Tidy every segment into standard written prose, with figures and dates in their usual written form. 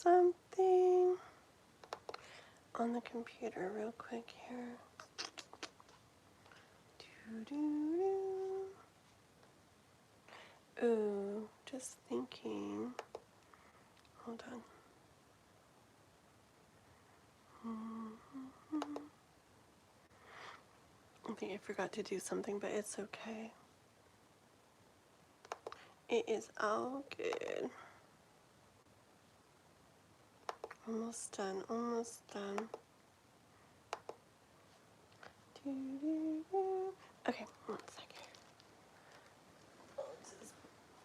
something on the computer real quick here. Ooh, just thinking. Hold on. I think I forgot to do something, but it's okay. It is all good. Almost done, almost done. Okay, 1 second. Just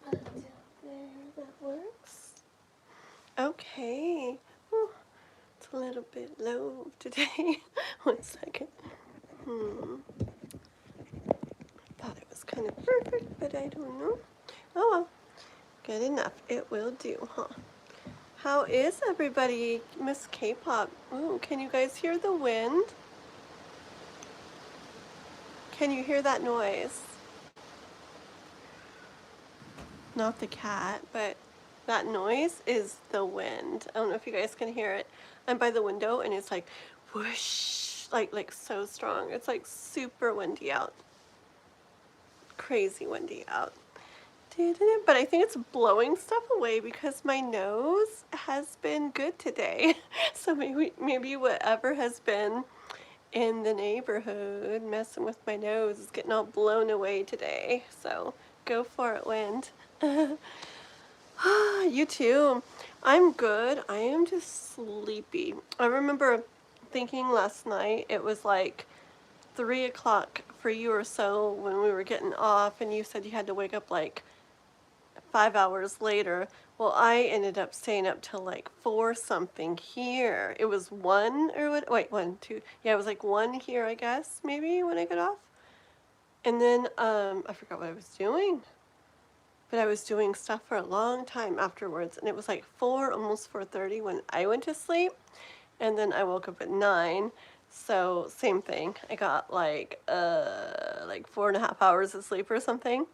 put it down there, that works. Okay. Whew. It's a little bit low today. 1 second. Thought it was kind of perfect, but I don't know. Oh well, good enough. It will do, huh? How is everybody? Miss K-pop. Ooh, can you guys hear the wind? Can you hear that noise? Not the cat, but that noise is the wind. I don't know if you guys can hear it. I'm by the window and it's like whoosh, like so strong. It's like super windy out. Crazy windy out. But I think it's blowing stuff away because my nose has been good today. So maybe whatever has been in the neighborhood messing with my nose is getting all blown away today. So go for it, wind. You too. I'm good. I am just sleepy. I remember thinking last night it was like 3 o'clock for you or so when we were getting off, and you said you had to wake up like 5 hours later. Well, I ended up staying up till like 4 something here. It was 1 or what? Wait, 1, 2. Yeah, it was like 1 here, I guess, maybe when I got off. And then I forgot what I was doing. But I was doing stuff for a long time afterwards, and it was like 4, almost 4:30 when I went to sleep, and then I woke up at 9. So same thing. I got like 4.5 hours of sleep or something.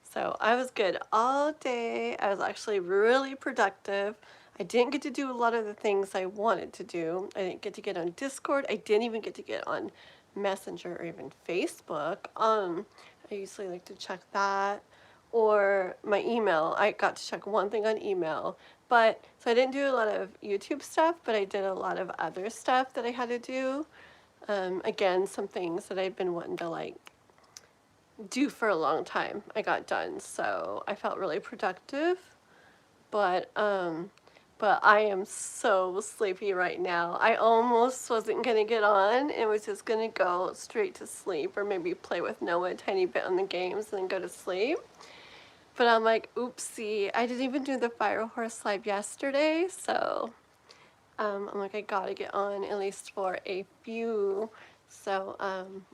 So I was good all day. I was actually really productive. I didn't get to do a lot of the things I wanted to do. I didn't get to get on Discord. I didn't even get to get on Messenger or even Facebook. I usually like to check that, or my email. I got to check one thing on email. But so I didn't do a lot of YouTube stuff, but I did a lot of other stuff that I had to do. Again, some things that I'd been wanting to like do for a long time I got done, so I felt really productive. But I am so sleepy right now. I almost wasn't gonna get on and was just gonna go straight to sleep, or maybe play with Noah a tiny bit on the games and then go to sleep. But I'm like, oopsie, I didn't even do the Fire Horse live yesterday, so I'm like, I gotta get on at least for a few. So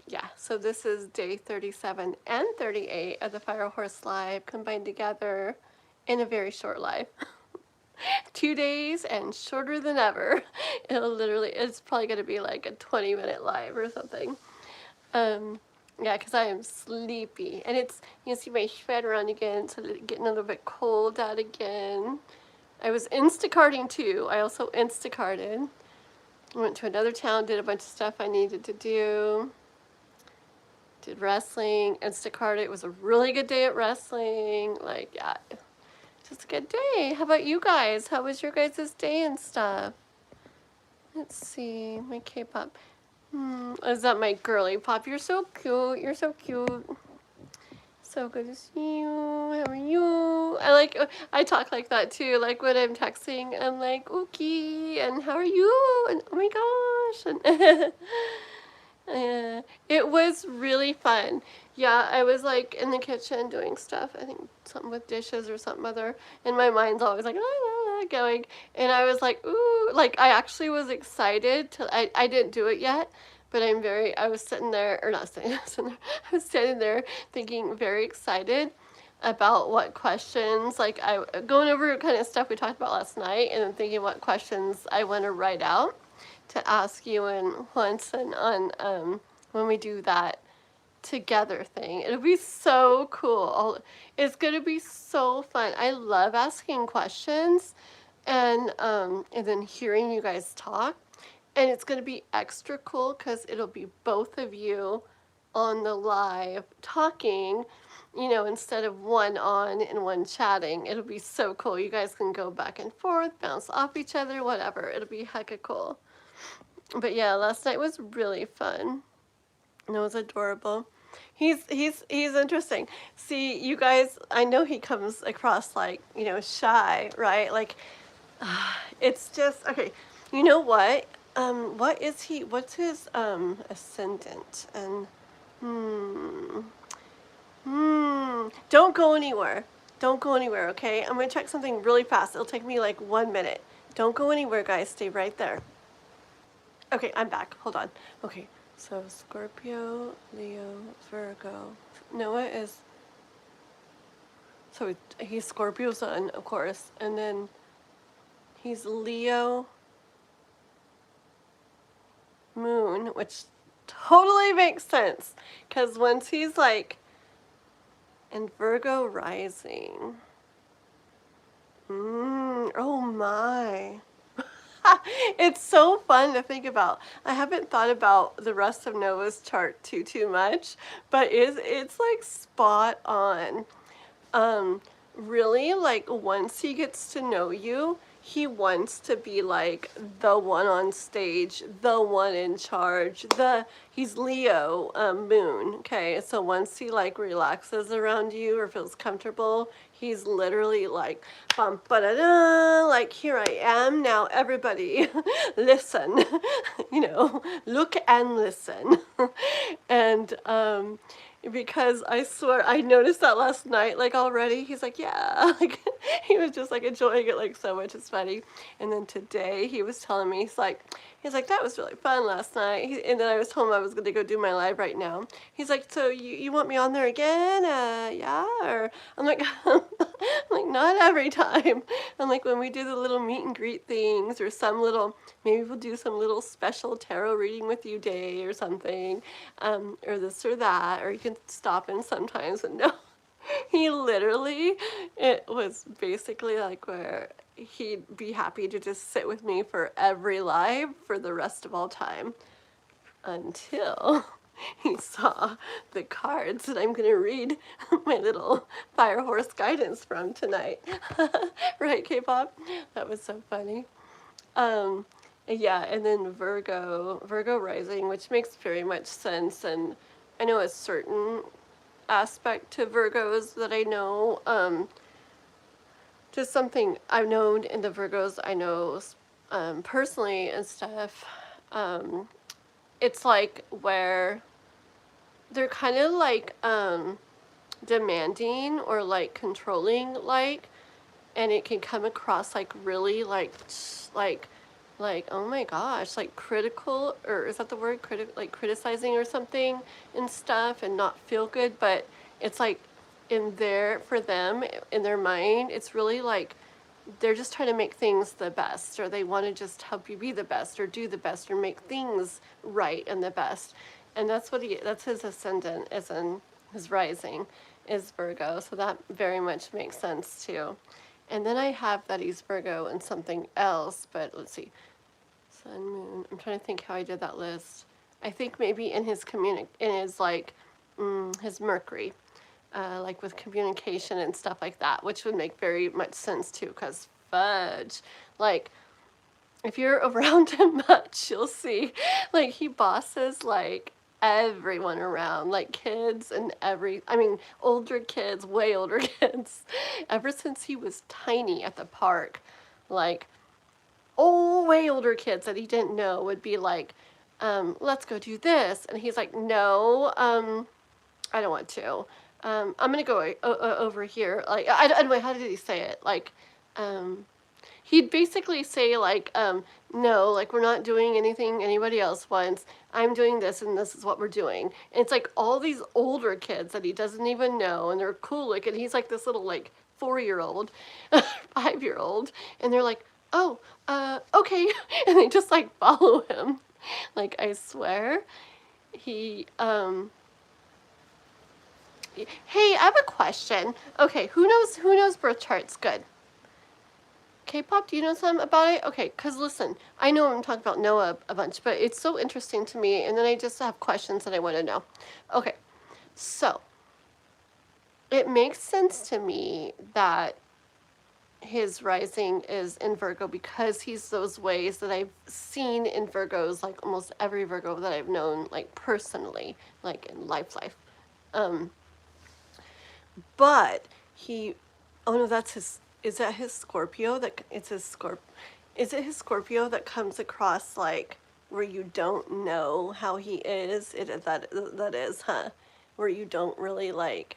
yeah, so this is day 37 and 38 of the Fire Horse live combined together in a very short live. 2 days and shorter than ever. It's probably gonna be like a 20-minute live or something. Yeah, because I am sleepy, and it's, you can see my sweater on again, so it's getting a little bit cold out again. I was Instacarting too. I also Instacarted. I went to another town, did a bunch of stuff I needed to do. Did wrestling, Instacarted. It was a really good day at wrestling. Like, yeah, just a good day. How about you guys? How was your guys' day and stuff? Let's see, my K-pop. Is that my girly pop? You're so cute. You're so cute. So good to see you. How are you? I talk like that too. Like when I'm texting, I'm like, "Ookie," and "How are you?" and "Oh my gosh." And it was really fun. Yeah, I was like in the kitchen doing stuff. I think something with dishes or something other. And my mind's always like, la, la, la, going. And I was like, ooh, like I actually was excited to, I didn't do it yet, but I was sitting there, or not sitting, I was standing there thinking very excited about what questions, like going over kind of stuff we talked about last night, and then thinking what questions I want to write out to ask you and Juanson on when we do that together thing. It'll be so cool. It's gonna be so fun. I love asking questions, and then hearing you guys talk. And it's going to be extra cool because it'll be both of you on the live talking, you know, instead of one on and one chatting. It'll be so cool. You guys can go back and forth, bounce off each other, whatever. It'll be hecka cool. But yeah, last night was really fun. And it was adorable. He's interesting. See, you guys, I know he comes across like, you know, shy, right? Like, it's just okay. You know what? What is he? What's his ascendant? And don't go anywhere. Don't go anywhere, okay? I'm gonna check something really fast. It'll take me like 1 minute. Don't go anywhere, guys. Stay right there. Okay, I'm back. Hold on. Okay, so Scorpio, Leo, Virgo. Noah is. So he's Scorpio sun, of course, and then he's Leo moon, which totally makes sense because once he's like in Virgo rising. Oh my. It's so fun to think about. I haven't thought about the rest of Noah's chart too much, but it's like spot on. Really, like once he gets to know you, he wants to be like the one on stage, the one in charge. He's Leo moon, okay? So once he like relaxes around you or feels comfortable, he's literally like bum ba da da, like here I am now, everybody listen. You know, look and listen. And because I swear I noticed that last night, like already he's like, yeah, like he was just like enjoying it like so much. It's funny. And then today he was telling me, he's like that was really fun last night. And then I was told him I was going to go do my live right now. He's like, so you want me on there again? Yeah. Or I'm like I'm like not every time. I'm like when we do the little meet and greet things or some little, maybe we'll do some little special tarot reading with you day or something, or this or that, or you can stop in sometimes. And no, he literally, it was basically like where he'd be happy to just sit with me for every live for the rest of all time until he saw the cards that I'm going to read my little fire horse guidance from tonight. Right, K-pop? That was so funny. Yeah, and then Virgo rising, which makes very much sense. And I know a certain aspect to Virgos that I know, just something I've known in the Virgos I know personally and stuff. It's like where they're kind of like demanding or like controlling, like, and it can come across like really like oh my gosh, like critical, or is that the word, like criticizing or something and stuff, and not feel good. But it's like for them in their mind, it's really like they're just trying to make things the best, or they want to just help you be the best or do the best or make things right and the best. And that's his ascendant, as in his rising is Virgo, so that very much makes sense too. And then I have that he's Virgo and something else, but let's see. Sun, moon. I'm trying to think how I did that list. I think maybe in his his Mercury, like with communication and stuff like that, which would make very much sense too, because fudge, like if you're around him much, you'll see, like he bosses like everyone around, like kids and older kids, way older kids, ever since he was tiny at the park, like way older kids that he didn't know would be like, let's go do this, and he's like, no, I don't want to. I'm gonna go over here. Like, I don't know, how did he say it? Like, he'd basically say like, no, like we're not doing anything anybody else wants. I'm doing this and this is what we're doing. And it's like all these older kids that he doesn't even know, and they're cool looking. He's like this little like 4-year-old, 5-year-old, and they're like, oh, okay. And they just like follow him. Like, I swear, he, hey, I have a question. Okay, who knows birth charts good? K-pop, do you know something about it? Okay, because listen, I know I'm talking about Noah a bunch, but it's so interesting to me, and then I just have questions that I want to know. Okay, so it makes sense to me that his rising is in Virgo because he's those ways that I've seen in Virgos, like almost every Virgo that I've known, like personally, like in life. Um, but he, oh no, that's his, is that his Scorpio? It's his is it his Scorpio that comes across like where you don't know how he is? That is, huh? Where you don't really like,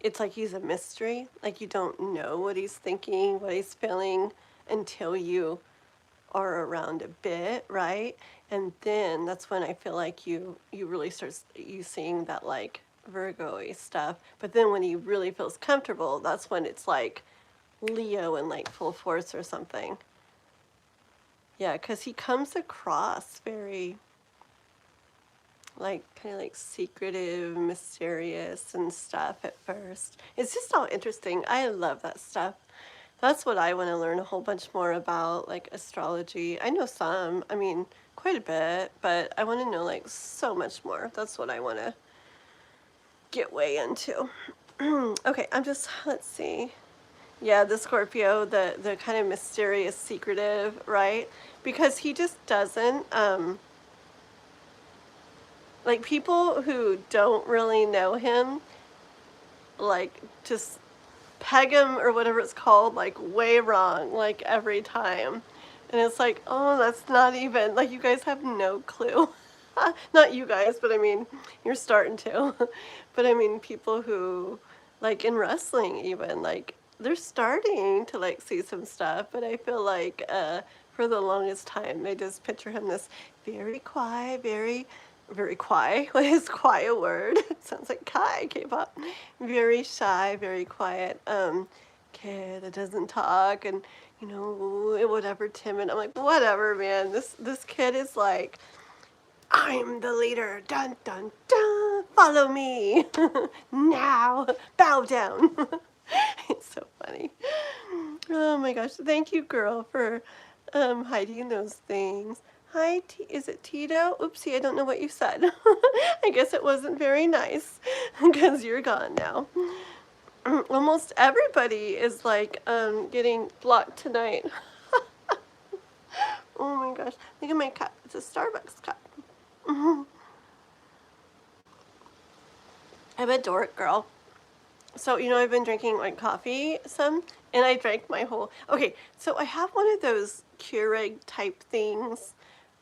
it's like he's a mystery. Like you don't know what he's thinking, what he's feeling until you are around a bit, right? And then that's when I feel like you really start you seeing that like Virgo-y stuff. But then when he really feels comfortable, that's when it's like Leo in like full force or something. Yeah, because he comes across very like kind of like secretive, mysterious and stuff at first. It's just all interesting. I love that stuff. That's what I want to learn a whole bunch more about, like astrology. I know some, I mean, quite a bit, but I want to know like so much more. That's what I want to get way into. Okay, I'm just, let's see. Yeah, the Scorpio, the kind of mysterious, secretive, right? Because he just doesn't, like people who don't really know him, like just peg him or whatever it's called, like way wrong, like every time. And it's like, oh, that's not even, like you guys have no clue. Not you guys, but I mean, you're starting to. But I mean, people who, like in wrestling even, like they're starting to like see some stuff, but I feel like for the longest time, they just picture him this very quiet, very quiet. What is quiet a word? It sounds like Kai, K-pop. Very shy, very quiet kid that doesn't talk and, you know, whatever, timid. I'm like, whatever, man. This kid is like, I'm the leader. Dun, dun, dun. Follow me. Now. Bow down. It's so funny. Oh my gosh. Thank you, girl, for hiding those things. Hi, is it Tito? Oopsie, I don't know what you said. I guess it wasn't very nice because you're gone now. Almost everybody is like getting blocked tonight. Oh my gosh. Look at my cup. It's a Starbucks cup. I'm a dork girl. So, you know, I've been drinking like coffee some, and I drank my whole, okay, so I have one of those Keurig type things,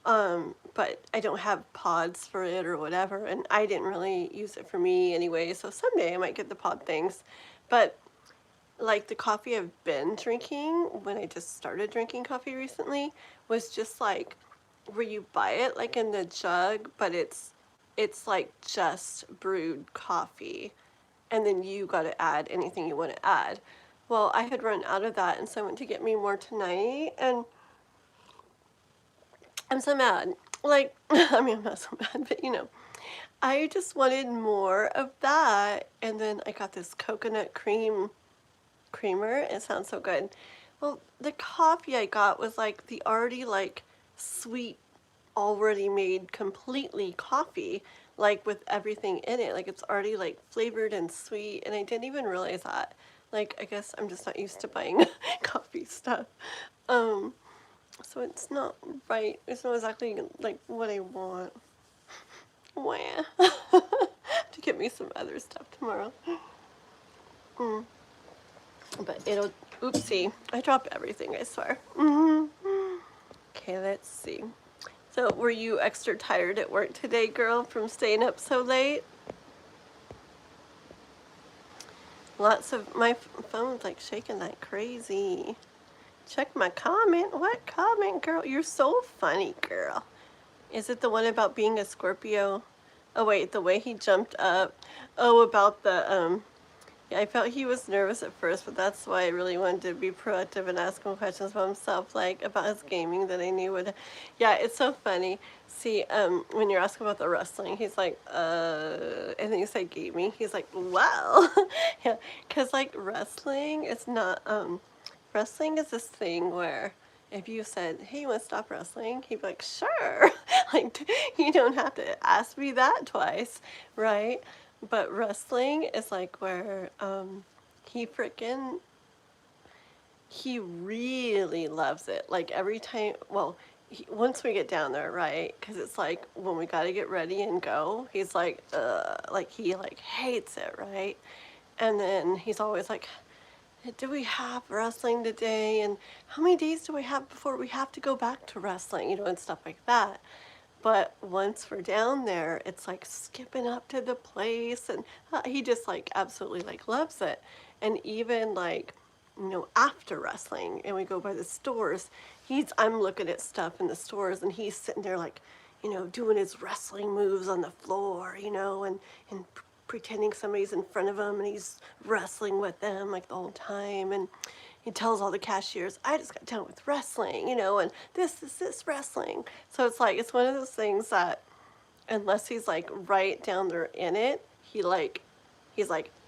but I don't have pods for it or whatever, and I didn't really use it for me anyway, so someday I might get the pod things. But like the coffee I've been drinking when I just started drinking coffee recently was just like where you buy it like in the jug, but it's like just brewed coffee, and then you got to add anything you want to add. Well, I had run out of that, and so I went to get me more tonight, and I'm so mad. Like, I mean, I'm not so mad, but you know, I just wanted more of that, and then I got this coconut creamer. It sounds so good. Well, the coffee I got was like the already like sweet, already made completely coffee, like with everything in it. Like it's already like flavored and sweet, and I didn't even realize that. Like I guess I'm just not used to buying coffee stuff. Um, so it's not right. It's not exactly like what I want. Wah. To get me some other stuff tomorrow. Mm. But it'll, oopsie, I dropped everything, I swear. Okay, let's see. So were you extra tired at work today, girl, from staying up so late? Lots of, my phone's like shaking like crazy. Check my comment. What comment, girl? You're so funny, girl. Is it the one about being a Scorpio? Oh wait, the way he jumped up. Oh, about the, yeah, I felt he was nervous at first, but that's why I really wanted to be proactive and ask him questions about himself, like about his gaming that I knew would. Yeah, it's so funny. See, when you're asking about the wrestling, he's like, and then you say gaming, he's like, well, yeah, because like wrestling, it's not, wrestling is this thing where if you said, hey, you want to stop wrestling? He'd be like, sure. Like, you don't have to ask me that twice, right? But wrestling is like where he freaking, he really loves it. Like every time, well, once we get down there, right? Because it's like when we got to get ready and go, he's like he like hates it, right? And then he's always like, do we have wrestling today? And how many days do we have before we have to go back to wrestling? You know, and stuff like that. But once we're down there, it's like skipping up to the place, and he just like absolutely like loves it. And even like, you know, after wrestling, and we go by the stores, I'm looking at stuff in the stores, and he's sitting there like, you know, doing his wrestling moves on the floor, you know, and pretending somebody's in front of him, and he's wrestling with them like the whole time. And he tells all the cashiers, I just got done with wrestling, you know, and this is this wrestling. So it's like, it's one of those things that unless he's like right down there in it, he's like,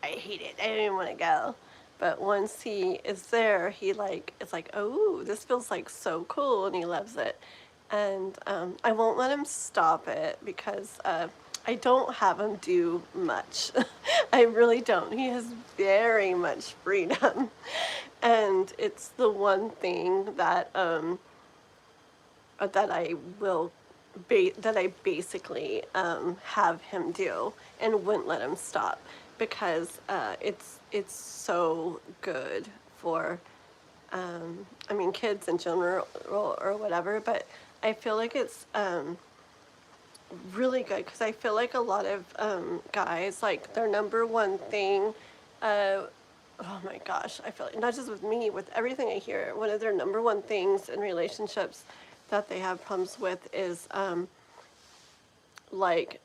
I hate it. I don't even want to go. But once he is there, he like, it's like, oh, this feels like so cool, and he loves it. And I won't let him stop it because I don't have him do much. I really don't. He has very much freedom. And it's the one thing that that I will that I basically have him do and wouldn't let him stop because it's so good for I mean kids in general or whatever, but I feel like it's really good because I feel like a lot of guys, like their number one thing, oh my gosh, I feel like not just with me, with everything I hear, one of their number one things in relationships that they have problems with is like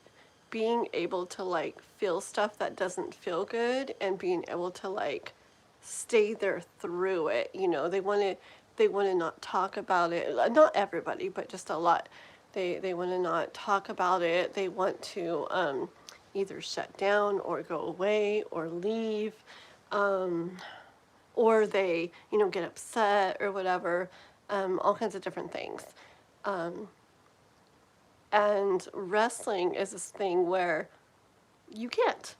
being able to like feel stuff that doesn't feel good and being able to like stay there through it. You know, they want to not talk about it. Not everybody, but just a lot. They want to not talk about it. They want to either shut down or go away or leave, or they, you know, get upset or whatever. All kinds of different things. And wrestling is this thing where you can't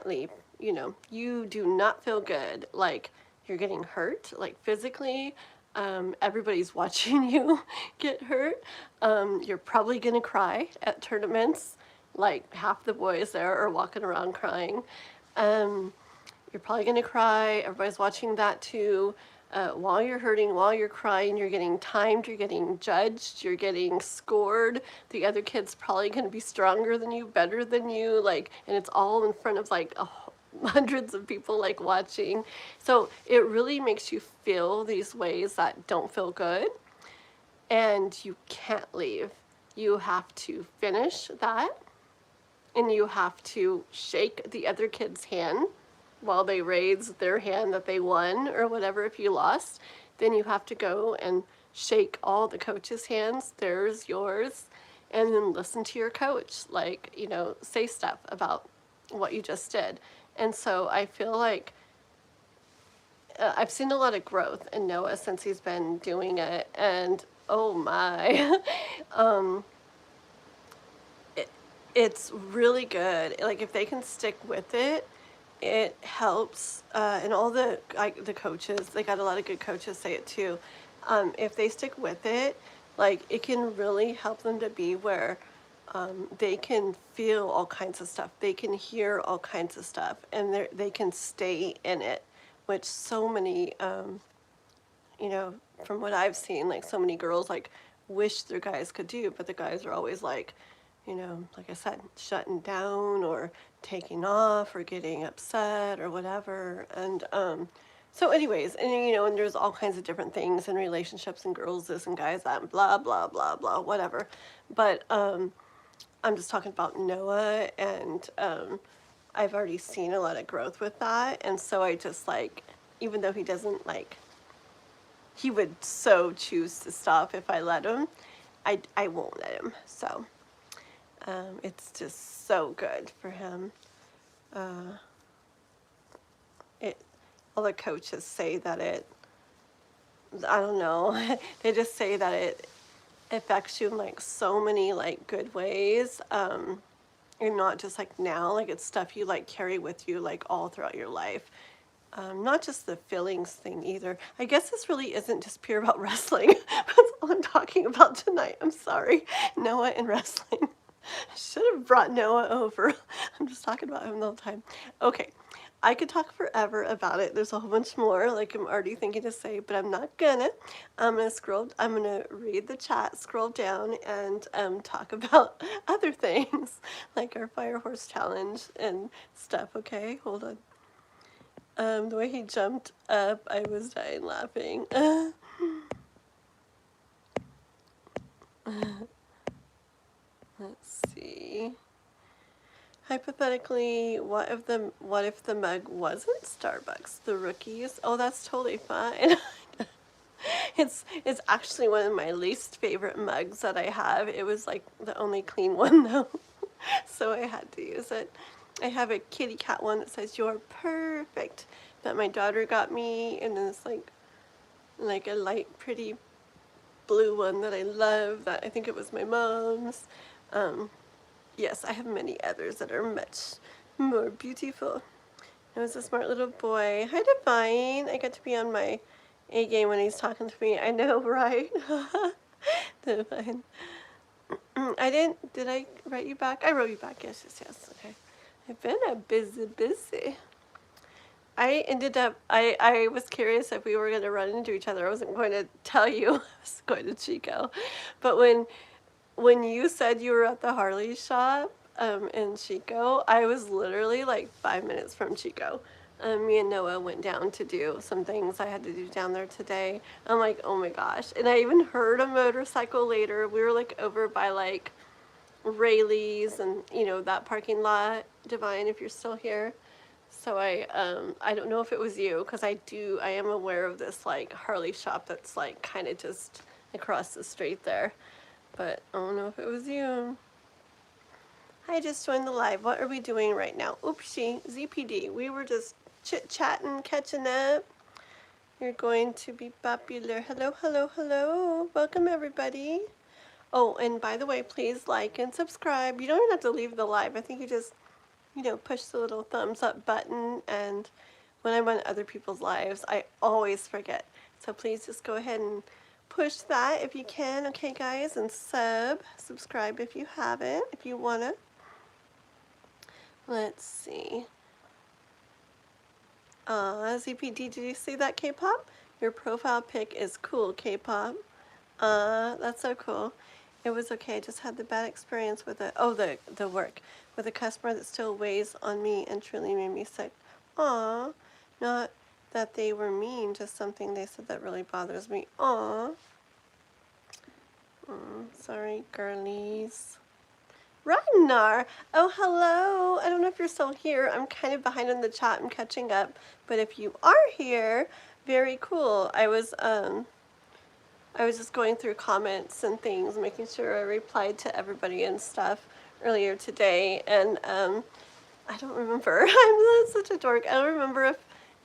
leave. You know, you do not feel good. Like you're getting hurt, like physically. Everybody's watching you get hurt. You're probably gonna cry at tournaments. Like half the boys there are walking around crying. You're probably gonna cry. Everybody's watching that too. While you're hurting, while you're crying, you're getting timed, you're getting judged, you're getting scored. The other kid's probably going to be stronger than you, better than you, like, and it's all in front of like hundreds of people like watching. So it really makes you feel these ways that don't feel good, and you can't leave. You have to finish that, and you have to shake the other kid's hand while they raise their hand that they won or whatever. If you lost, then you have to go and shake all the coaches' hands, theirs, yours, and then listen to your coach, like, you know, say stuff about what you just did. And so I feel like I've seen a lot of growth in Noah since he's been doing it, and oh my, it's really good. Like if they can stick with it, it helps, and all the coaches, they got a lot of good coaches say it too. If they stick with it, like it can really help them to be where they can feel all kinds of stuff. They can hear all kinds of stuff, and they can stay in it, which so many, you know, from what I've seen, like so many girls like wish their guys could do, but the guys are always like, you know, like I said, shutting down or taking off or getting upset or whatever. And so anyways, and you know, and there's all kinds of different things in relationships and girls this and guys that and blah, blah, blah, blah, whatever. But I'm just talking about Noah, and I've already seen a lot of growth with that. And so I just like, even though he doesn't like, he would so choose to stop if I let him, I won't let him. So it's just so good for him. All the coaches say that I don't know. They just say that it affects you in like so many like good ways. And not just like now, like it's stuff you like carry with you like all throughout your life. Not just the feelings thing either. I guess this really isn't just pure about wrestling. That's all I'm talking about tonight. I'm sorry. Noah and wrestling. I should have brought Noah over. I'm just talking about him the whole time. Okay. I could talk forever about it. There's a whole bunch more like I'm already thinking to say, but I'm not gonna. I'm gonna read the chat, scroll down, and talk about other things like our fire horse challenge and stuff. Okay, hold on. The way he jumped up, I was dying laughing. Let's see. Hypothetically, what if the mug wasn't Starbucks? The rookies? Oh, that's totally fine. It's actually one of my least favorite mugs that I have. It was like the only clean one though, so I had to use it. I have a kitty cat one that says "You're perfect" that my daughter got me, and then it's like a light pretty blue one that I love. That I think it was my mom's. Yes, I have many others that are much more beautiful. It was a smart little boy. Hi, Divine. I get to be on my A game when he's talking to me. I know, right? Divine. Did I write you back? I wrote you back. Yes, yes, yes. Okay. I've been a busy. I was curious if we were going to run into each other. I wasn't going to tell you I was going to Chico. But when you said you were at the Harley shop in Chico, I was literally like 5 minutes from Chico. Me and Noah went down to do some things I had to do down there today. I'm like, oh my gosh. And I even heard a motorcycle later. We were like over by like Rayleigh's and that parking lot, Divine, if you're still here. So I don't know if it was you, because I am aware of this like Harley shop that's like kind of just across the street there. But I don't know if it was you. I just joined the live. What are we doing right now? Oopsie, ZPD. We were just chit-chatting, catching up. You're going to be popular. Hello, hello, hello. Welcome, everybody. Oh, and by the way, please like and subscribe. You don't even have to leave the live. I think you just, push the little thumbs up button. And when I'm on other people's lives, I always forget. So please just go ahead and push that if you can. Okay, guys, and subscribe if you haven't, if you want to. Let's see. ZPD, did you see that, K-pop? Your profile pic is cool, K-pop. That's so cool. It was okay. I just had the bad experience with the work with a customer that still weighs on me and truly made me sick. Aw, not that they were mean, just something they said that really bothers me. Aw. Sorry, girlies. Ragnar! Oh, hello! I don't know if you're still here. I'm kind of behind in the chat. I'm catching up. But if you are here, very cool. I was just going through comments and things, making sure I replied to everybody and stuff earlier today. And I don't remember. I'm such a dork. I don't remember if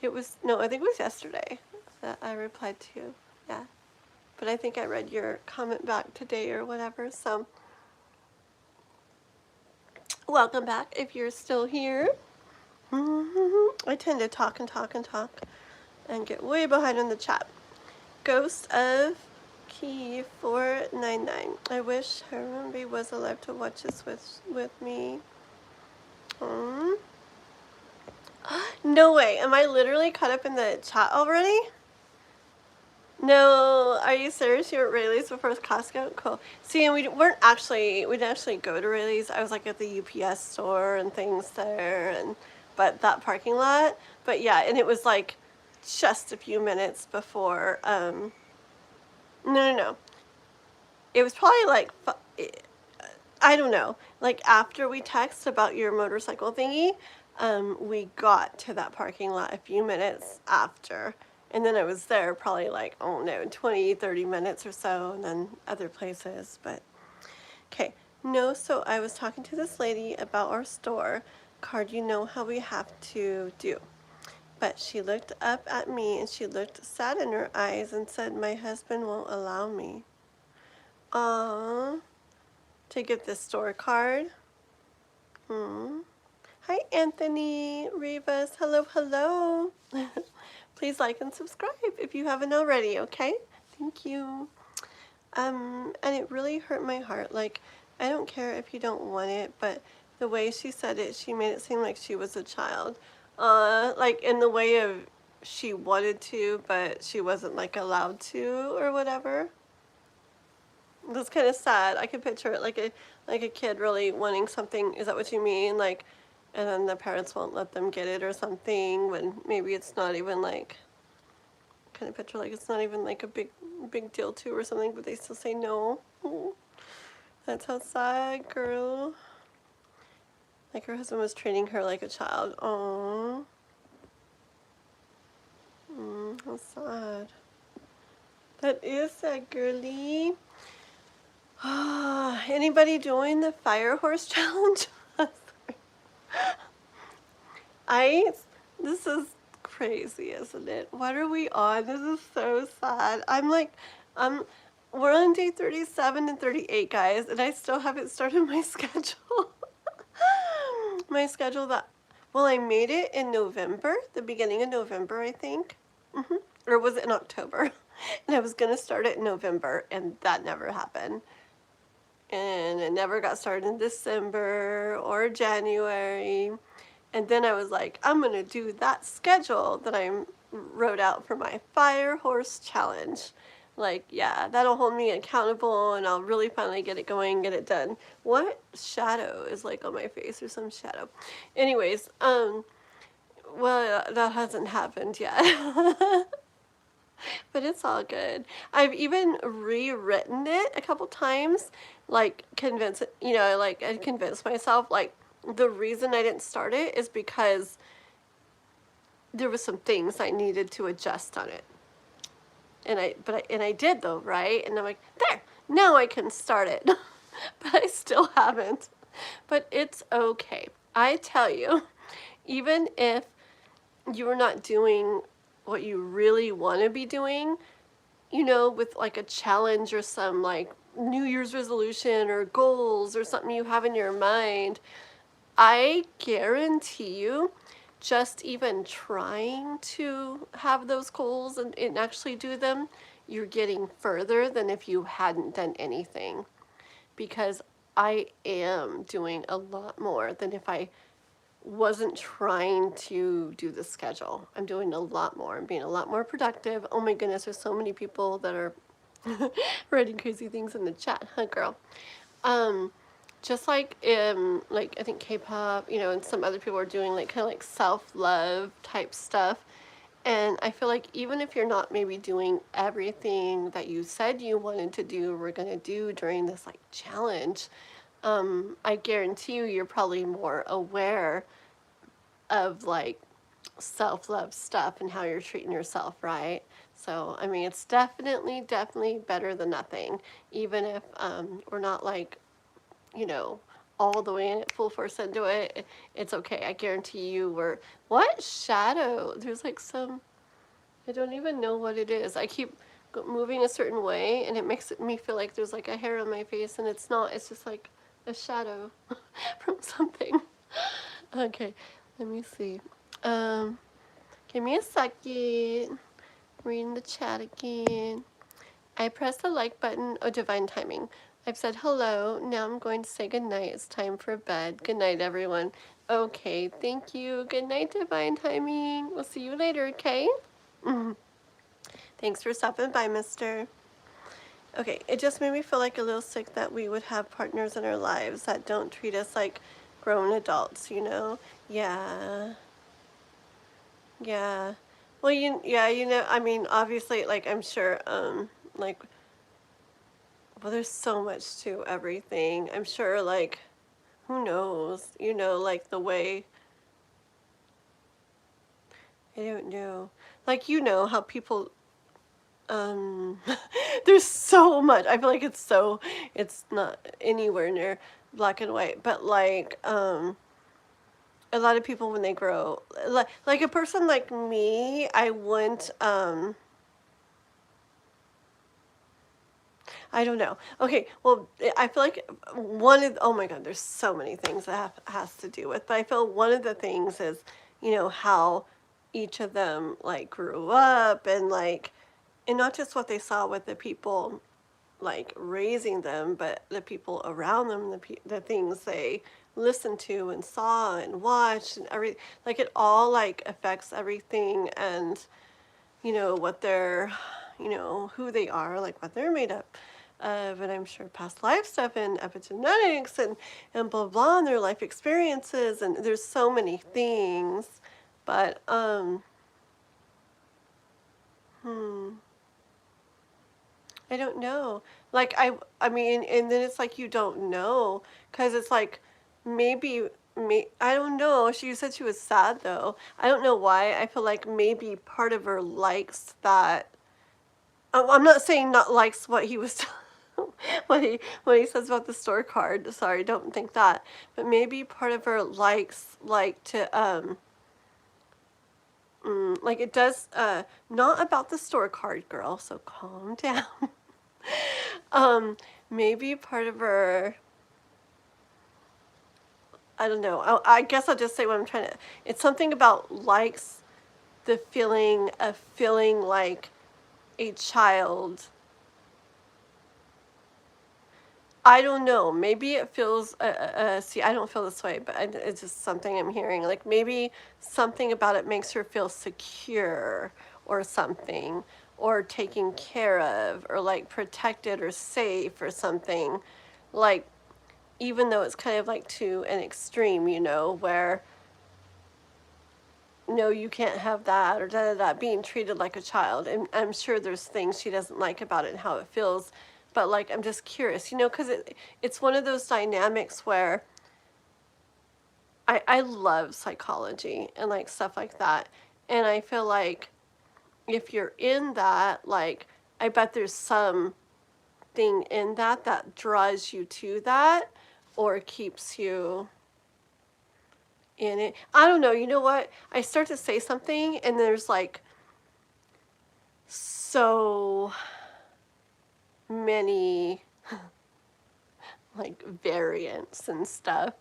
it was, no, I think it was yesterday that I replied to you. Yeah. But I think I read your comment back today or whatever. So welcome back if you're still here. I tend to talk and get way behind in the chat. Ghost of Key 499. I wish Harambe was alive to watch this with me. No way. Am I literally caught up in the chat already? No, are you serious? You were at Rayleigh's before Costco? Cool. See, and we didn't actually go to Rayleigh's. I was like at the UPS store and things there, but that parking lot. But yeah, and it was like just a few minutes before. No. It was probably like, I don't know, like after we texted about your motorcycle thingy, we got to that parking lot a few minutes after. And then I was there probably like, 20, 30 minutes or so, and then other places. But, okay. No, so I was talking to this lady about our store card. You know how we have to do. But she looked up at me and she looked sad in her eyes and said, "My husband won't allow me." Aww. To get this store card. Hmm. Hi, Anthony Rivas. Hello, hello. Please like and subscribe if you haven't already, okay? Thank you. And it really hurt my heart. Like, I don't care if you don't want it, but the way she said it, she made it seem like she was a child. Like in the way of she wanted to, but she wasn't like allowed to or whatever. That's kind of sad. I could picture it like a kid really wanting something. Is that what you mean? Like, and then the parents won't let them get it or something when maybe it's not even like, kind of picture like it's not even like a big deal to or something, but they still say no. That's how sad, girl. Like her husband was treating her like a child. Aww. How sad. That is sad, girly. Anybody doing the fire horse challenge? This is crazy, isn't it? What are we on? This is so sad. We're on day 37 and 38, guys, and I still haven't started my schedule. My schedule well, I made it in November, the beginning of November, I think. Or was it in October? And I was going to start it in November, and that never happened. And it never got started in December or January. And then I was like, I'm going to do that schedule that I wrote out for my Fire Horse Challenge. Like, yeah, that'll hold me accountable and I'll really finally get it going, get it done. What shadow is like on my face? Or some shadow. Anyways, well, that hasn't happened yet. But it's all good. I've even rewritten it a couple times, like I convinced myself, like, the reason I didn't start it is because there was some things I needed to adjust on it. And I did though, right? And I'm like, there, now I can start it. But I still haven't. But it's okay. I tell you, even if you're not doing what you really want to be doing, you know, with like a challenge or some like New Year's resolution or goals or something you have in your mind, I guarantee you, just even trying to have those goals and actually do them, you're getting further than if you hadn't done anything. Because I am doing a lot more than if I wasn't trying to do the schedule. I'm doing a lot more. I'm being a lot more productive. Oh my goodness, there's so many people that are writing crazy things in the chat, huh, girl? Just like I think K-pop, you know, and some other people are doing like kind of like self-love type stuff. And I feel like even if you're not maybe doing everything that you said you wanted to do or were going to do during this like challenge, I guarantee you're probably more aware of like self-love stuff and how you're treating yourself, right? So, I mean, it's definitely better than nothing, even if we're not like, you know, all the way in it, full force into it. It's okay. I guarantee you we're, what shadow? There's like some, I don't even know what it is. I keep moving a certain way and it makes me feel like there's like a hair on my face and it's not. It's just like a shadow from something. Okay, let me see. Give me a second. Reading the chat again. I pressed the like button. Oh, divine timing. I've said hello. Now I'm going to say goodnight. It's time for bed. Good night, everyone. Okay, thank you. Good night, divine timing. We'll see you later, okay? Thanks for stopping by, mister. Okay, it just made me feel like a little sick that we would have partners in our lives that don't treat us like grown adults, you know? Yeah. Yeah. Well, you know, I mean, obviously, like, I'm sure, like, well, there's so much to everything. I'm sure, like, who knows, you know, like, the way, I don't know. Like, you know, how people, there's so much. I feel like it's not anywhere near black and white, but, like, a lot of people when they grow, like a person like me, I wouldn't, I don't know. Okay, well, I feel like oh my God, there's so many things that has to do with, but I feel one of the things is, how each of them like grew up and not just what they saw with the people like raising them, but the people around them, the things they listened to and saw and watched and like it all like affects everything and what they're, who they are, like what they're made up of, and I'm sure past life stuff and epigenetics and blah blah and their life experiences and there's so many things, but hmm, I don't know. Like I mean, and then it's like you don't know because it's like maybe I don't know. She said she was sad though. I don't know why. I feel like maybe part of her likes that. I'm not saying not likes what he was when he says about the store card. Sorry, don't think that. But maybe part of her likes like to like it does not about the store card, girl. So calm down. um Maybe part of her, I don't know. I guess I'll just say what I'm trying to. It's something about likes the feeling of feeling like a child. I don't know. Maybe it feels. See, I don't feel this way, but it's just something I'm hearing. Like maybe something about it makes her feel secure, or something, or taken care of, or like protected or safe, or something. Like even though it's kind of like to an extreme, where no, you can't have that, or da da da, being treated like a child. And I'm sure there's things she doesn't like about it and how it feels, but like I'm just curious, because it's one of those dynamics where I love psychology and like stuff like that, and I feel like if you're in that, like I bet there's something in that draws you to that or keeps you in it. I don't know. You know what? I start to say something and there's like so many like variants and stuff.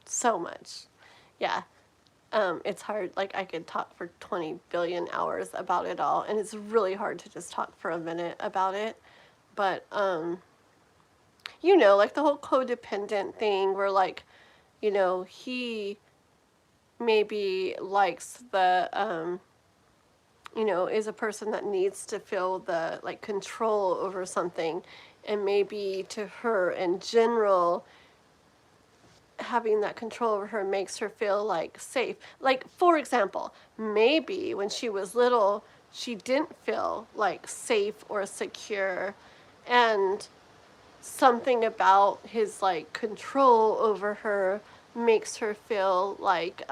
So much. Yeah. It's hard. Like I could talk for 20 billion hours about it all, and it's really hard to just talk for a minute about it. But like the whole codependent thing where like, he maybe likes the is a person that needs to feel the like control over something, and maybe to her in general having that control over her makes her feel like safe. Like for example, maybe when she was little she didn't feel like safe or secure, and something about his like control over her makes her feel like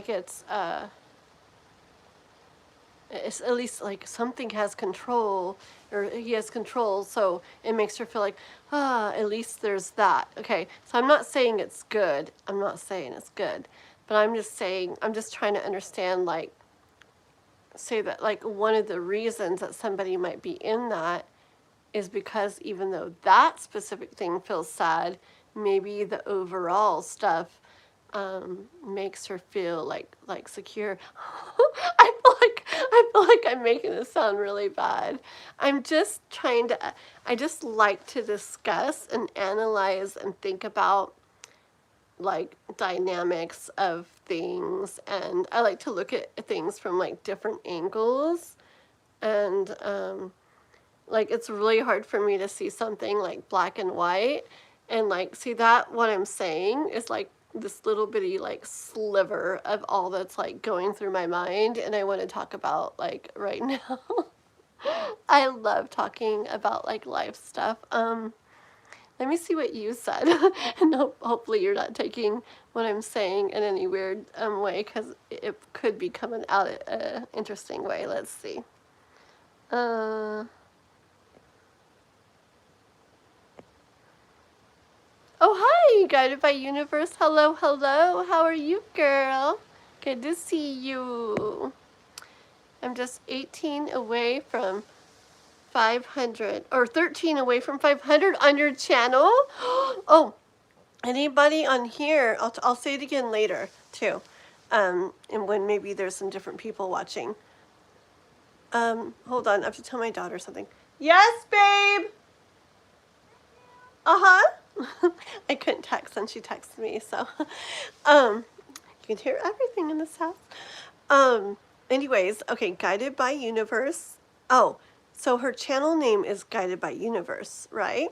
it's at least like something has control, or he has control, so it makes her feel like at least there's that. Okay, so I'm not saying it's good, but I'm just saying, I'm just trying to understand, like say that like one of the reasons that somebody might be in that is because even though that specific thing feels sad, maybe the overall stuff makes her feel like secure. I feel like I'm making this sound really bad. I'm just trying to. I just like to discuss and analyze and think about like dynamics of things, and I like to look at things from like different angles, and like it's really hard for me to see something like black and white and like see that what I'm saying is like this little bitty like sliver of all that's like going through my mind, and I want to talk about like right now. I love talking about like life stuff. Let me see what you said. And hopefully you're not taking what I'm saying in any weird way, because it could be coming out an interesting way. Let's see. Oh, hi, Guided by Universe. Hello, hello. How are you, girl? Good to see you. I'm just 18 away from 500, or 13 away from 500 on your channel. Oh, anybody on here, I'll say it again later, too. And when maybe there's some different people watching. Hold on, I have to tell my daughter something. Yes, babe! Uh-huh. I couldn't text and she texted me, so you can hear everything in this house. Anyways, okay, Guided by Universe. Oh, so her channel name is Guided by Universe, right?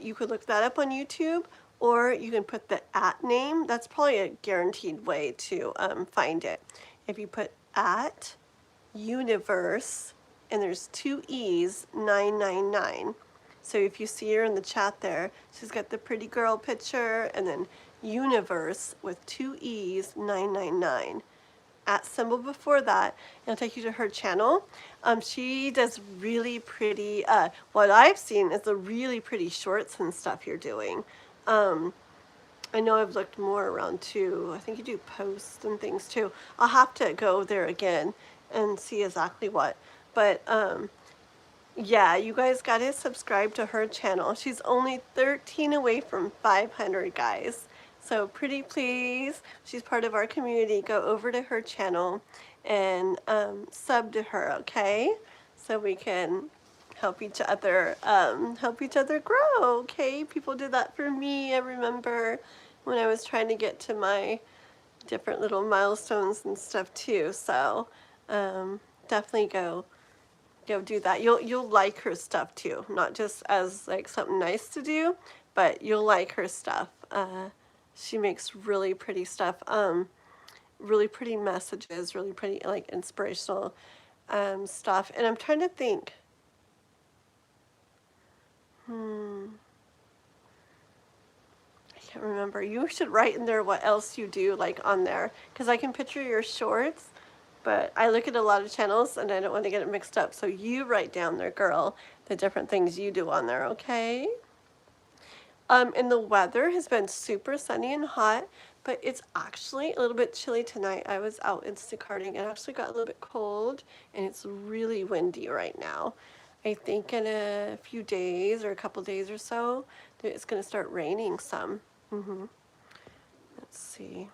You could look that up on YouTube, or you can put the @ name. That's probably a guaranteed way to find it. If you put @ Universe, and there's 2 E's, 999. So if you see her in the chat there, she's got the pretty girl picture, and then Universe with 2 E's, 999. @ symbol before that, and it'll take you to her channel. She does really pretty, what I've seen is the really pretty shorts and stuff you're doing. I know I've looked more around too. I think you do posts and things too. I'll have to go there again and see exactly what. But yeah, you guys gotta subscribe to her channel. She's only 13 away from 500, guys. So pretty please, she's part of our community. Go over to her channel and sub to her, okay? So we can help each other grow, okay? People did that for me. I remember when I was trying to get to my different little milestones and stuff too. So definitely go do that. You'll like her stuff too, not just as like something nice to do, but you'll like her stuff. She makes really pretty stuff, really pretty messages, really pretty like inspirational stuff. And I'm trying to think. I can't remember. You should write in there what else you do like on there, because I can picture your shorts, but I look at a lot of channels and I don't want to get it mixed up. So you write down there, girl, the different things you do on there, okay? And the weather has been super sunny and hot, but it's actually a little bit chilly tonight. I was out Instacarting. It actually got a little bit cold, and it's really windy right now. I think in a few days or a couple days or so, it's going to start raining some. Let's see.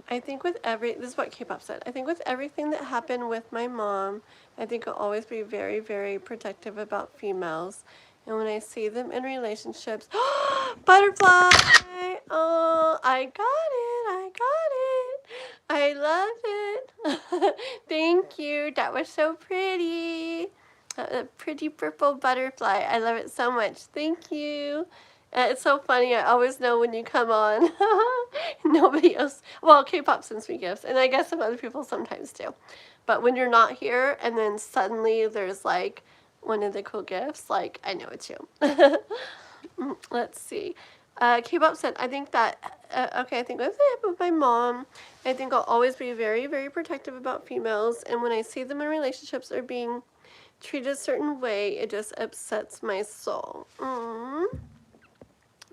I think with this is what K-pop said. I think with everything that happened with my mom, I think I'll always be very, very protective about females. And when I see them in relationships, butterfly! Oh, I got it. I love it. Thank you. That was so pretty. A pretty purple butterfly. I love it so much. Thank you. It's so funny. I always know when you come on. Nobody else. Well, K-pop sends me gifts, and I guess some other people sometimes do. But when you're not here, and then suddenly there's like one of the cool gifts, like I know it's you. Let's see. K-pop said, I think that, okay, I think that's what happened with my mom. I think I'll always be very, very protective about females, and when I see them in relationships or being treated a certain way, it just upsets my soul.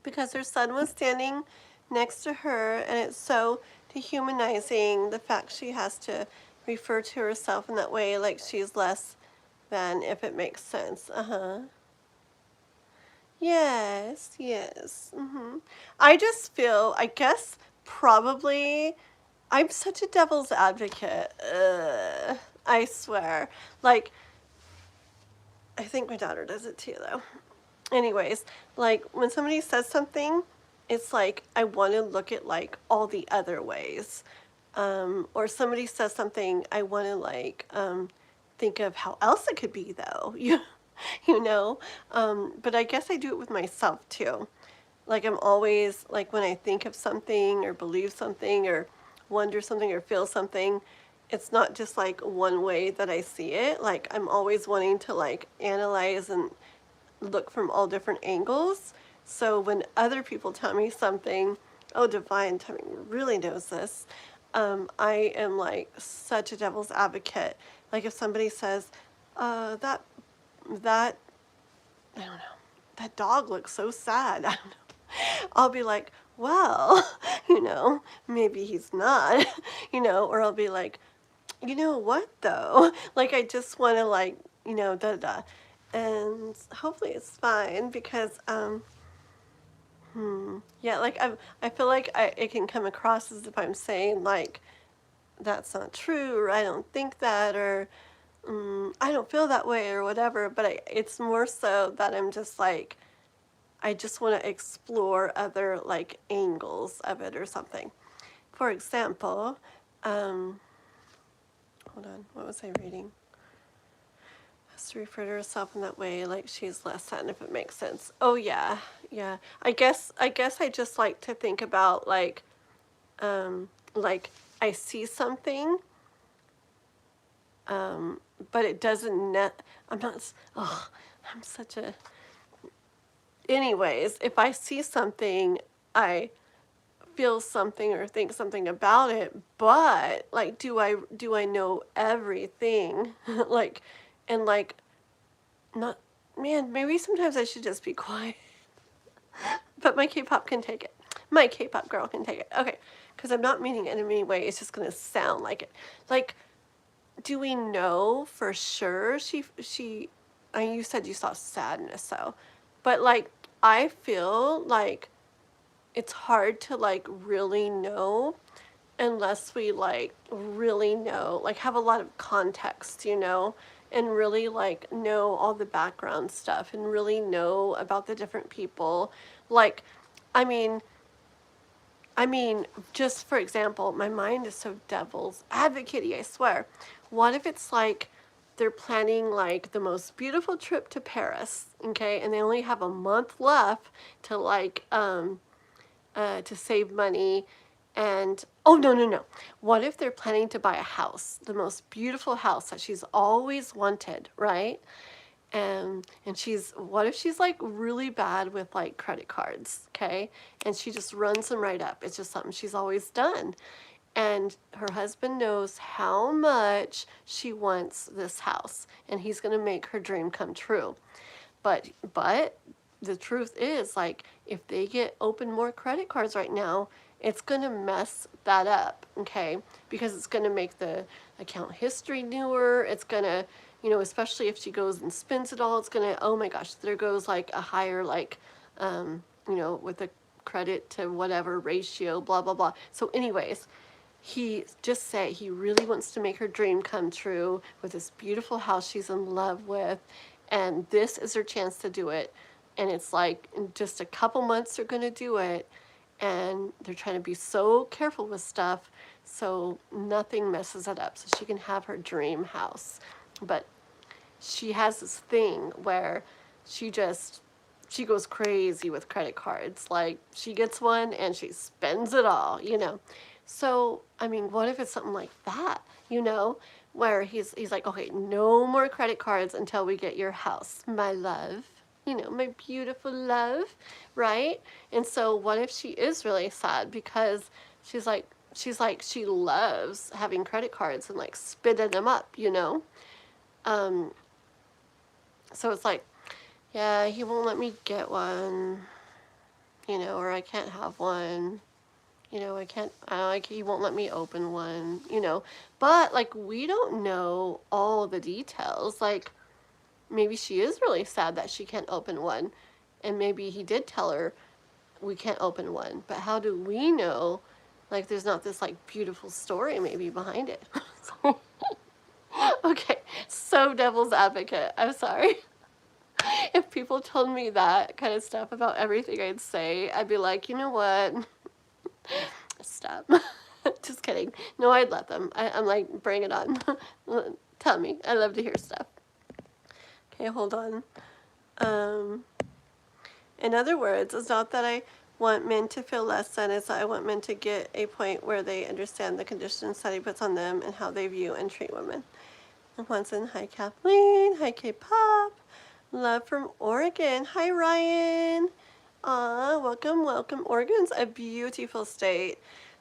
Because her son was standing next to her, and it's so dehumanizing, the fact she has to refer to herself in that way, like she's less than, if it makes sense. Yes. I just feel, I guess, probably, I'm such a devil's advocate. I swear. Like, I think my daughter does it too, though. Anyways, like when somebody says something, it's like I want to look at like all the other ways. Or somebody says something, I want to like think of how else it could be, though. You know. But I guess I do it with myself too. Like I'm always like when I think of something or believe something or wonder something or feel something, it's not just like one way that I see it. Like I'm always wanting to like analyze and look from all different angles. So when other people tell me something, oh, divine timing really knows this. I am like such a devil's advocate. Like if somebody says, that I don't know, that dog looks so sad. I don't know. I'll be like, well, maybe he's not, or I'll be like, you know what though? Like, I just want to, like, da da. And hopefully it's fine because, yeah, like, I feel like it can come across as if I'm saying, like, that's not true, or I don't think that, or I don't feel that way, or whatever. But it's more so that I'm just like, I just want to explore other, like, angles of it or something. For example, hold on, what was I reading? Has to refer to herself in that way, like she's less than, if it makes sense. Oh yeah, yeah. I guess I just like to think about, like I see something, but it doesn't I'm not. Oh, I'm such a. Anyways, if I see something, I feel something or think something about it, but, like, do I know everything? Like, and, like, not, man, maybe sometimes I should just be quiet. But my K-pop can take it. My K-pop girl can take it. Okay, because I'm not meaning it in any way. It's just going to sound like it. Like, do we know for sure you said you saw sadness, so. But, like, I feel like it's hard to, like, really know unless we, like, really know, like, have a lot of context, and really, like, know all the background stuff and really know about the different people. Like, I mean, just for example, my mind is so devil's advocate-y, I swear. What if it's like they're planning, like, the most beautiful trip to Paris, okay, and they only have a month left to, like, to save money, and oh, no, what if they're planning to buy a house, the most beautiful house that she's always wanted, right? And what if she's, like, really bad with, like, credit cards, okay, and she just runs them right up. It's just something she's always done, and her husband knows how much she wants this house, and he's going to make her dream come true. But the truth is, like, if they get open more credit cards right now, it's going to mess that up, okay? Because it's going to make the account history newer. It's going to, especially if she goes and spends it all, it's going to, oh my gosh, there goes, like, a higher, like, with a credit to whatever ratio, blah, blah, blah. So anyways, he really wants to make her dream come true with this beautiful house she's in love with, and this is her chance to do it. And it's like, in just a couple months they're going to do it, and they're trying to be so careful with stuff so nothing messes it up, so she can have her dream house. But she has this thing where she goes crazy with credit cards. Like, she gets one and she spends it all, So, I mean, what if it's something like that, where he's like, okay, no more credit cards until we get your house, my love, my beautiful love, right? And so what if she is really sad because she's like, she loves having credit cards and, like, spitting them up, So it's like, yeah, he won't let me get one, or I can't have one. I can't, he won't let me open one, but, like, we don't know all the details. Like, maybe she is really sad that she can't open one, and maybe he did tell her we can't open one, but how do we know, like, there's not this, like, beautiful story maybe behind it? Okay, so devil's advocate, I'm sorry. If people told me that kind of stuff about everything I'd say, I'd be like, you know what? Stop. Just kidding. No, I'd let them. I'm like, bring it on. Tell me. I love to hear stuff. Okay, hold on. In other words, it's not that I want men to feel less than, it's that I want men to get a point where they understand the conditions that he puts on them and how they view and treat women. And once in, hi Kathleen, hi K-pop, love from Oregon, hi Ryan. Welcome. Oregon's a beautiful state.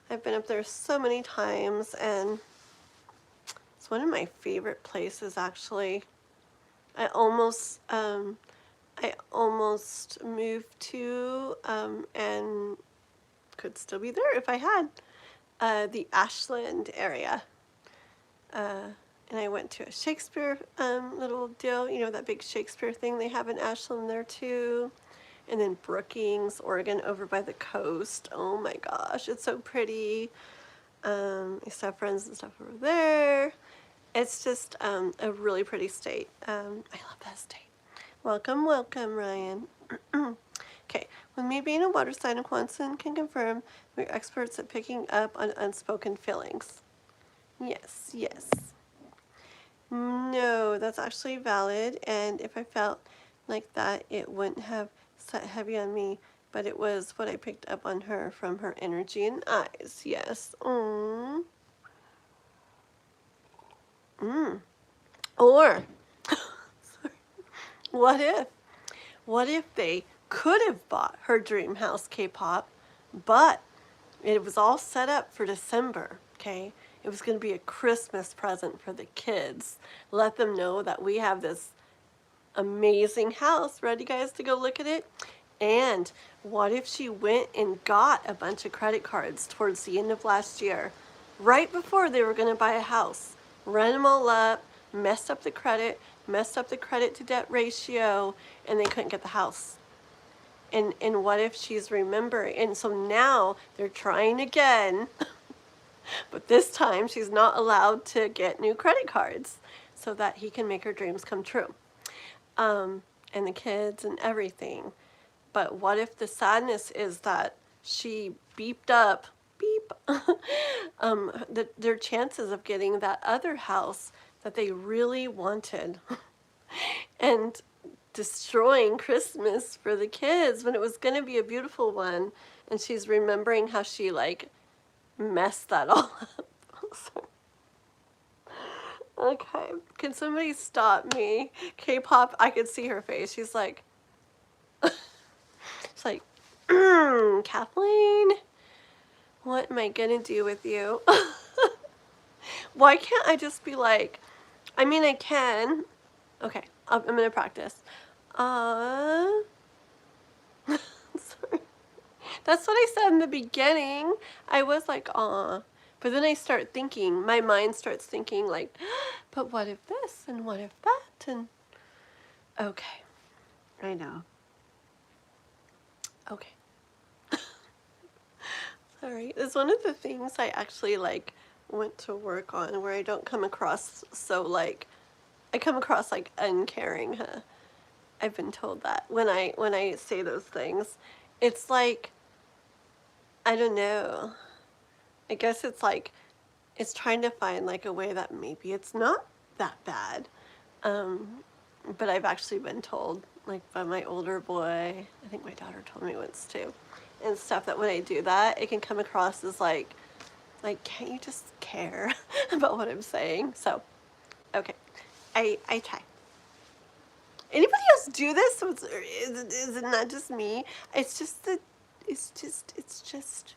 I've been up there so many times, and it's one of my favorite places, actually. I almost I almost moved to, and could still be there if I had, the Ashland area. And I went to a Shakespeare little deal, you know, that big Shakespeare thing they have in Ashland there too. And then Brookings, Oregon, over by the coast. Oh my gosh, it's so pretty. I used to have friends and stuff over there. It's just a really pretty state. I love that state. Welcome, welcome, Ryan. Okay, with me being a water sign, Quanson can confirm we're experts at picking up on unspoken feelings. Yes, yes. No, that's actually valid, and if I felt like that, it wouldn't have sat heavy on me, but it was what I picked up on her from her energy and eyes. Yes. Mm. Mm. Or, what if? What if they could have bought her dream house, K-pop, but it was all set up for December, okay? It was going to be a Christmas present for the kids. Let them know that we have this amazing house. Ready, guys, to go look at it? And what if she went and got a bunch of credit cards towards the end of last year, right before they were going to buy a house, ran them all up, messed up the credit to debt ratio, and they couldn't get the house. And what if she's remembering? And so now they're trying again, but this time she's not allowed to get new credit cards so that he can make her dreams come true. And the kids and everything. But what if the sadness is that she beeped up, beep, their chances of getting that other house that they really wanted and destroying Christmas for the kids when it was going to be a beautiful one, and she's remembering how she like messed that all up. Okay, can somebody stop me? K-pop, I could see her face. She's like, it's like, Kathleen, what am I gonna do with you? Why can't I just be like, I mean, I can. Okay, I'm gonna practice. Sorry. That's what I said in the beginning. I was like, aw. But then I start thinking, my mind starts thinking like, but what if this and what if that? And okay, I know. Okay. Sorry. It's one of the things I actually like went to work on where I don't come across so like, I come across like uncaring, huh? I've been told that when I say those things. It's like, I don't know. I guess it's like, it's trying to find like a way that maybe it's not that bad. But I've actually been told, like by my older boy, I think my daughter told me once too, and stuff, that when I do that, it can come across as like, can't you just care about what I'm saying? So, okay, I try. Anybody else do this? So is it not just me? It's just that, it's just.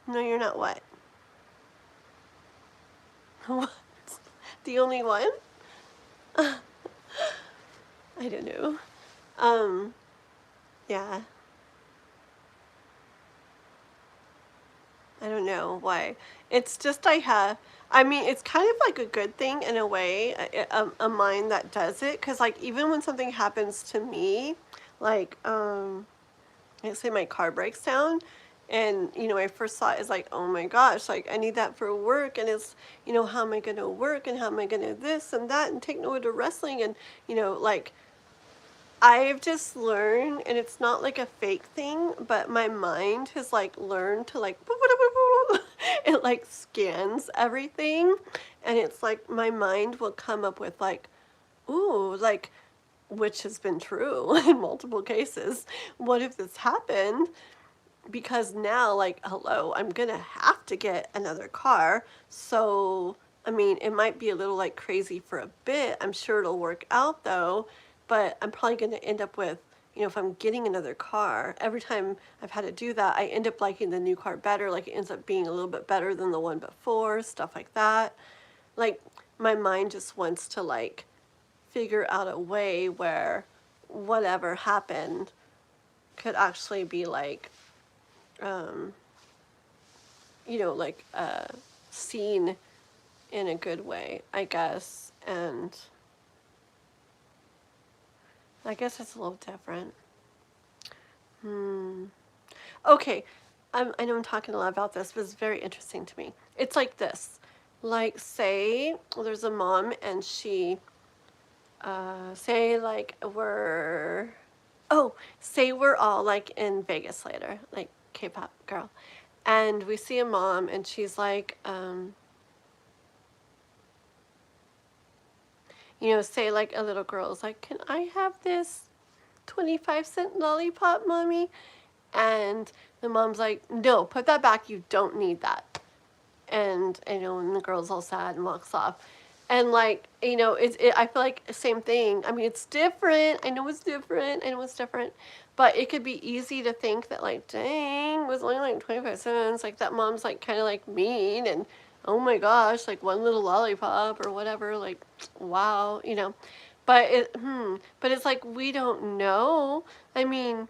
No, you're not what? What? The only one? I don't know. Yeah. I don't know why. It's just I mean, it's kind of like a good thing in a way, a mind that does it. Because, like, even when something happens to me, like, let's say my car breaks down, and, you know, my first thought is like, oh my gosh, like, I need that for work, and it's, you know, how am I going to work, and how am I going to this and that, and take Noah to wrestling, and, you know, like, I've just learned, and it's not like a fake thing, but my mind has like learned to like, it like scans everything, and it's like my mind will come up with like, ooh, like, which has been true in multiple cases. What if this happened? Because now, like, hello, I'm gonna have to get another car. So, I mean, it might be a little like crazy for a bit. I'm sure it'll work out though, but I'm probably gonna end up with, you know, if I'm getting another car, every time I've had to do that, I end up liking the new car better. Like, it ends up being a little bit better than the one before, stuff like that. Like, my mind just wants to like figure out a way where whatever happened could actually be like, like seen in a good way, I guess. And I guess it's a little different. Okay, I know I'm talking a lot about this, but it's very interesting to me. It's like this. Like, say there's a mom and she, say like say we're all like in Vegas later, like K-pop girl. And we see a mom and she's like, say like a little girl's like, can I have this 25-cent lollipop, mommy? And the mom's like, no, put that back. You don't need that. And the girl's all sad and walks off. And like, I feel like the same thing. I mean, it's different. I know it's different. But it could be easy to think that like, dang, it was only like 25 cents. Like that mom's like kind of like mean and oh my gosh, like one little lollipop or whatever. Like, wow, But but it's like we don't know. I mean,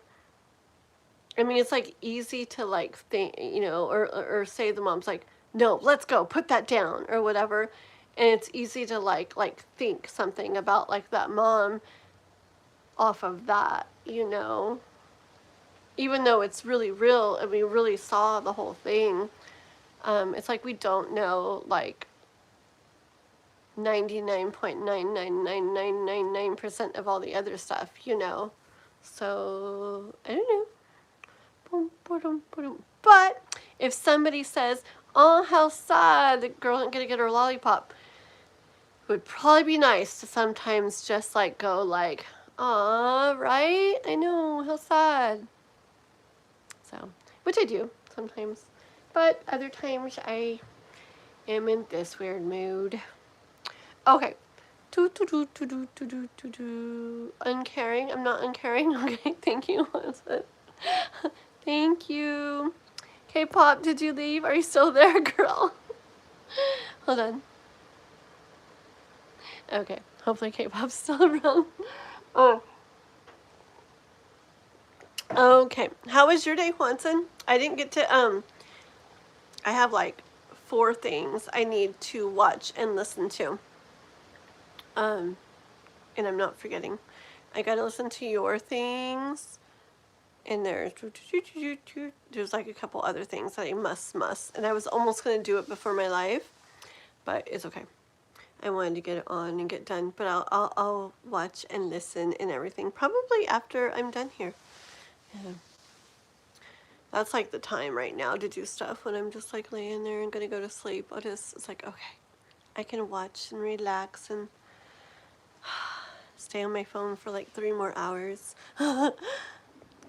it's like easy to like think, or say the mom's like, no, let's go, put that down or whatever. And it's easy to like think something about like that mom off of that, even though it's really real and we really saw the whole thing. It's like we don't know like 99.99999% of all the other stuff, So I don't know. But if somebody says, oh, how sad, the girl isn't going to get her lollipop, it would probably be nice to sometimes just like go like, aw, right? I know, how sad. So, which I do sometimes. But other times I am in this weird mood. Okay. Uncaring. I'm not uncaring. Okay, thank you. Thank you. K-pop, did you leave? Are you still there, girl? Hold on. Okay, hopefully K-pop's still around. Oh. Okay, how was your day, Juanson? I didn't get to, I have like 4 things I need to watch and listen to. And I'm not forgetting. I gotta listen to your things. And there's like a couple other things that I must. And I was almost going to do it before my live, but it's okay. I wanted to get it on and get done, but I'll watch and listen and everything probably after I'm done here. Yeah. That's like the time right now to do stuff when I'm just like laying there and going to go to sleep. It's like, okay, I can watch and relax and stay on my phone for like 3 more hours.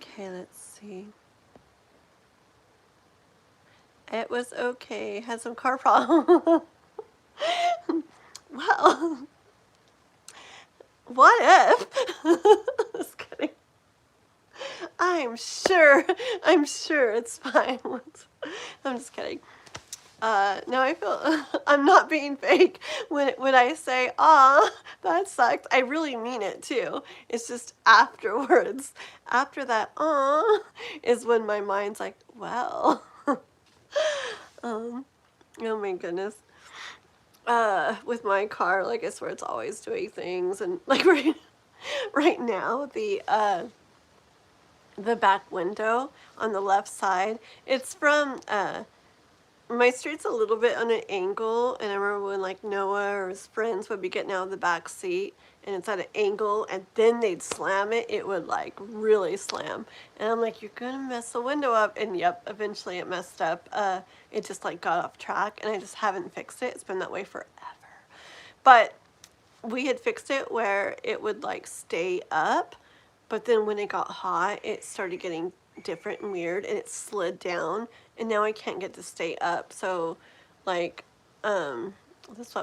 Okay, let's see. It was okay. Had some car problem. Well, what if? Just kidding. I'm sure it's fine. I'm just kidding. No, I feel I'm not being fake when I say, "Ah, that sucked." I really mean it too. It's just afterwards, after that, "Ah," is when my mind's like, "Well." Oh my goodness. With my car, like I swear it's always doing things, and like right now the back window on the left side, it's from my street's a little bit on an angle, and I remember when like Noah or his friends would be getting out of the back seat and it's at an angle and then they'd slam it, it would like really slam. And I'm like, you're gonna mess the window up. And yep, eventually it messed up. It just like got off track and I just haven't fixed it. It's been that way forever. But we had fixed it where it would like stay up, but then when it got hot, it started getting different and weird and it slid down and now I can't get to stay up. So like that's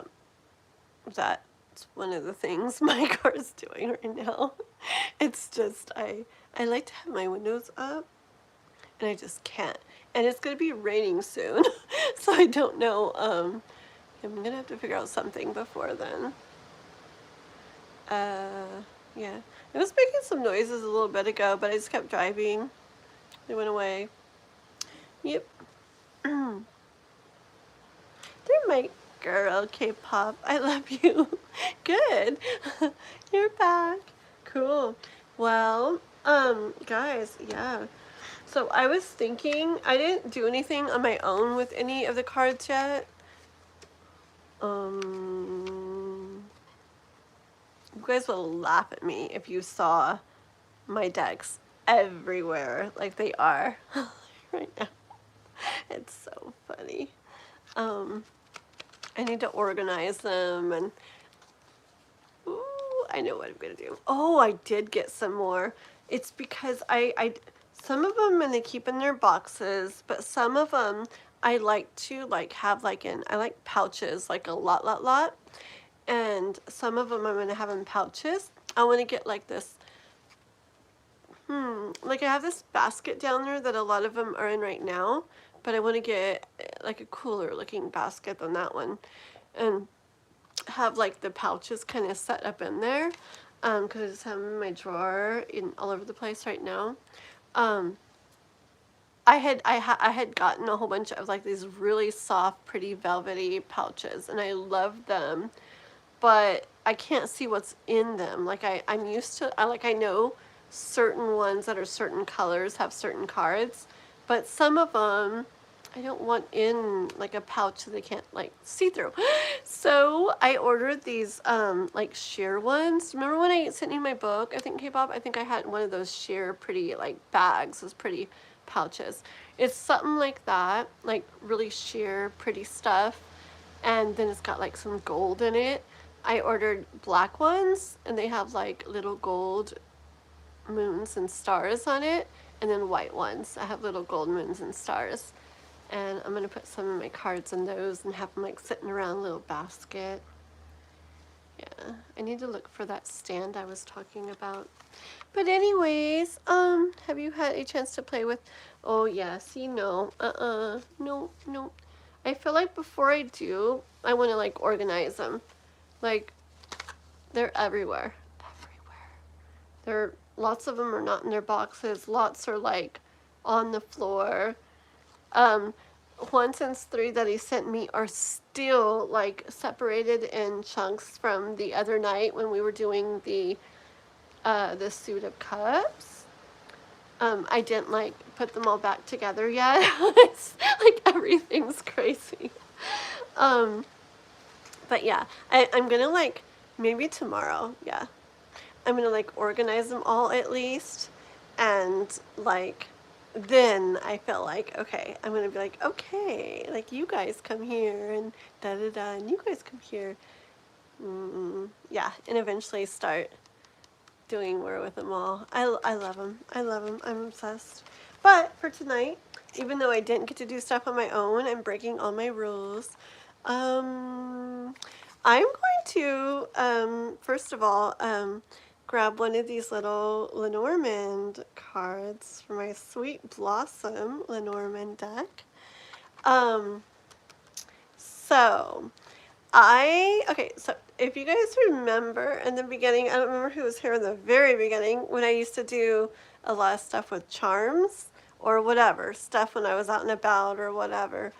one of the things my car is doing right now. It's just I like to have my windows up and I just can't. And it's gonna be raining soon. So I don't know I'm gonna have to figure out something before then. Yeah. It was making some noises a little bit ago, but I just kept driving. They went away. Yep. They're my girl, K-pop. I love you. Good. You're back. Cool. Well, guys, yeah. So I was thinking, I didn't do anything on my own with any of the cards yet. You guys will laugh at me if you saw my decks everywhere, like they are right now. It's so funny. I need to organize them, and ooh, I know what I'm gonna do. Oh, I did get some more. It's because I some of them and they keep in their boxes, but some of them I like to like have like I like pouches, like a lot. And some of them I'm gonna have in pouches. I want to get like this. Like I have this basket down there that a lot of them are in right now, but I want to get like a cooler looking basket than that one, and have like the pouches kind of set up in there, because I just have them in my drawer in all over the place right now. I had gotten a whole bunch of like these really soft, pretty velvety pouches, and I love them, but I can't see what's in them. Like I'm used to, I know certain ones that are certain colors have certain cards, but some of them I don't want in like a pouch that they can't like see through. So I ordered these like sheer ones. Remember when I sent you my book, I think K-pop, I think I had one of those sheer pretty like bags, those pretty pouches. It's something like that, like really sheer pretty stuff, and then it's got like some gold in it. I ordered black ones, and they have like little gold moons and stars on it, and then white ones. I have little gold moons and stars, and I'm gonna put some of my cards in those and have them like sitting around a little basket. Yeah, I need to look for that stand I was talking about. But anyways, have you had a chance to play with? Oh yeah, see, no, no. I feel like before I do, I want to like organize them. Like, they're everywhere. Lots of them are not in their boxes. Lots are like on the floor. 1 since 3 that he sent me are still like separated in chunks from the other night when we were doing the suit of cups. I didn't like put them all back together yet. It's like everything's crazy. But yeah, I'm gonna like maybe tomorrow, yeah, I'm gonna like organize them all at least, and like then I feel like, okay, I'm gonna be like, okay, like you guys come here and da da da, and you guys come here. Yeah, and eventually start doing more with them all. I love them. I love them. I'm obsessed. But for tonight, even though I didn't get to do stuff on my own, I'm breaking all my rules. I'm going to, first of all, grab one of these little Lenormand cards for my Sweet Blossom Lenormand deck. So if you guys remember in the beginning, I don't remember who was here in the very beginning, when I used to do a lot of stuff with charms or whatever, stuff when I was out and about or whatever.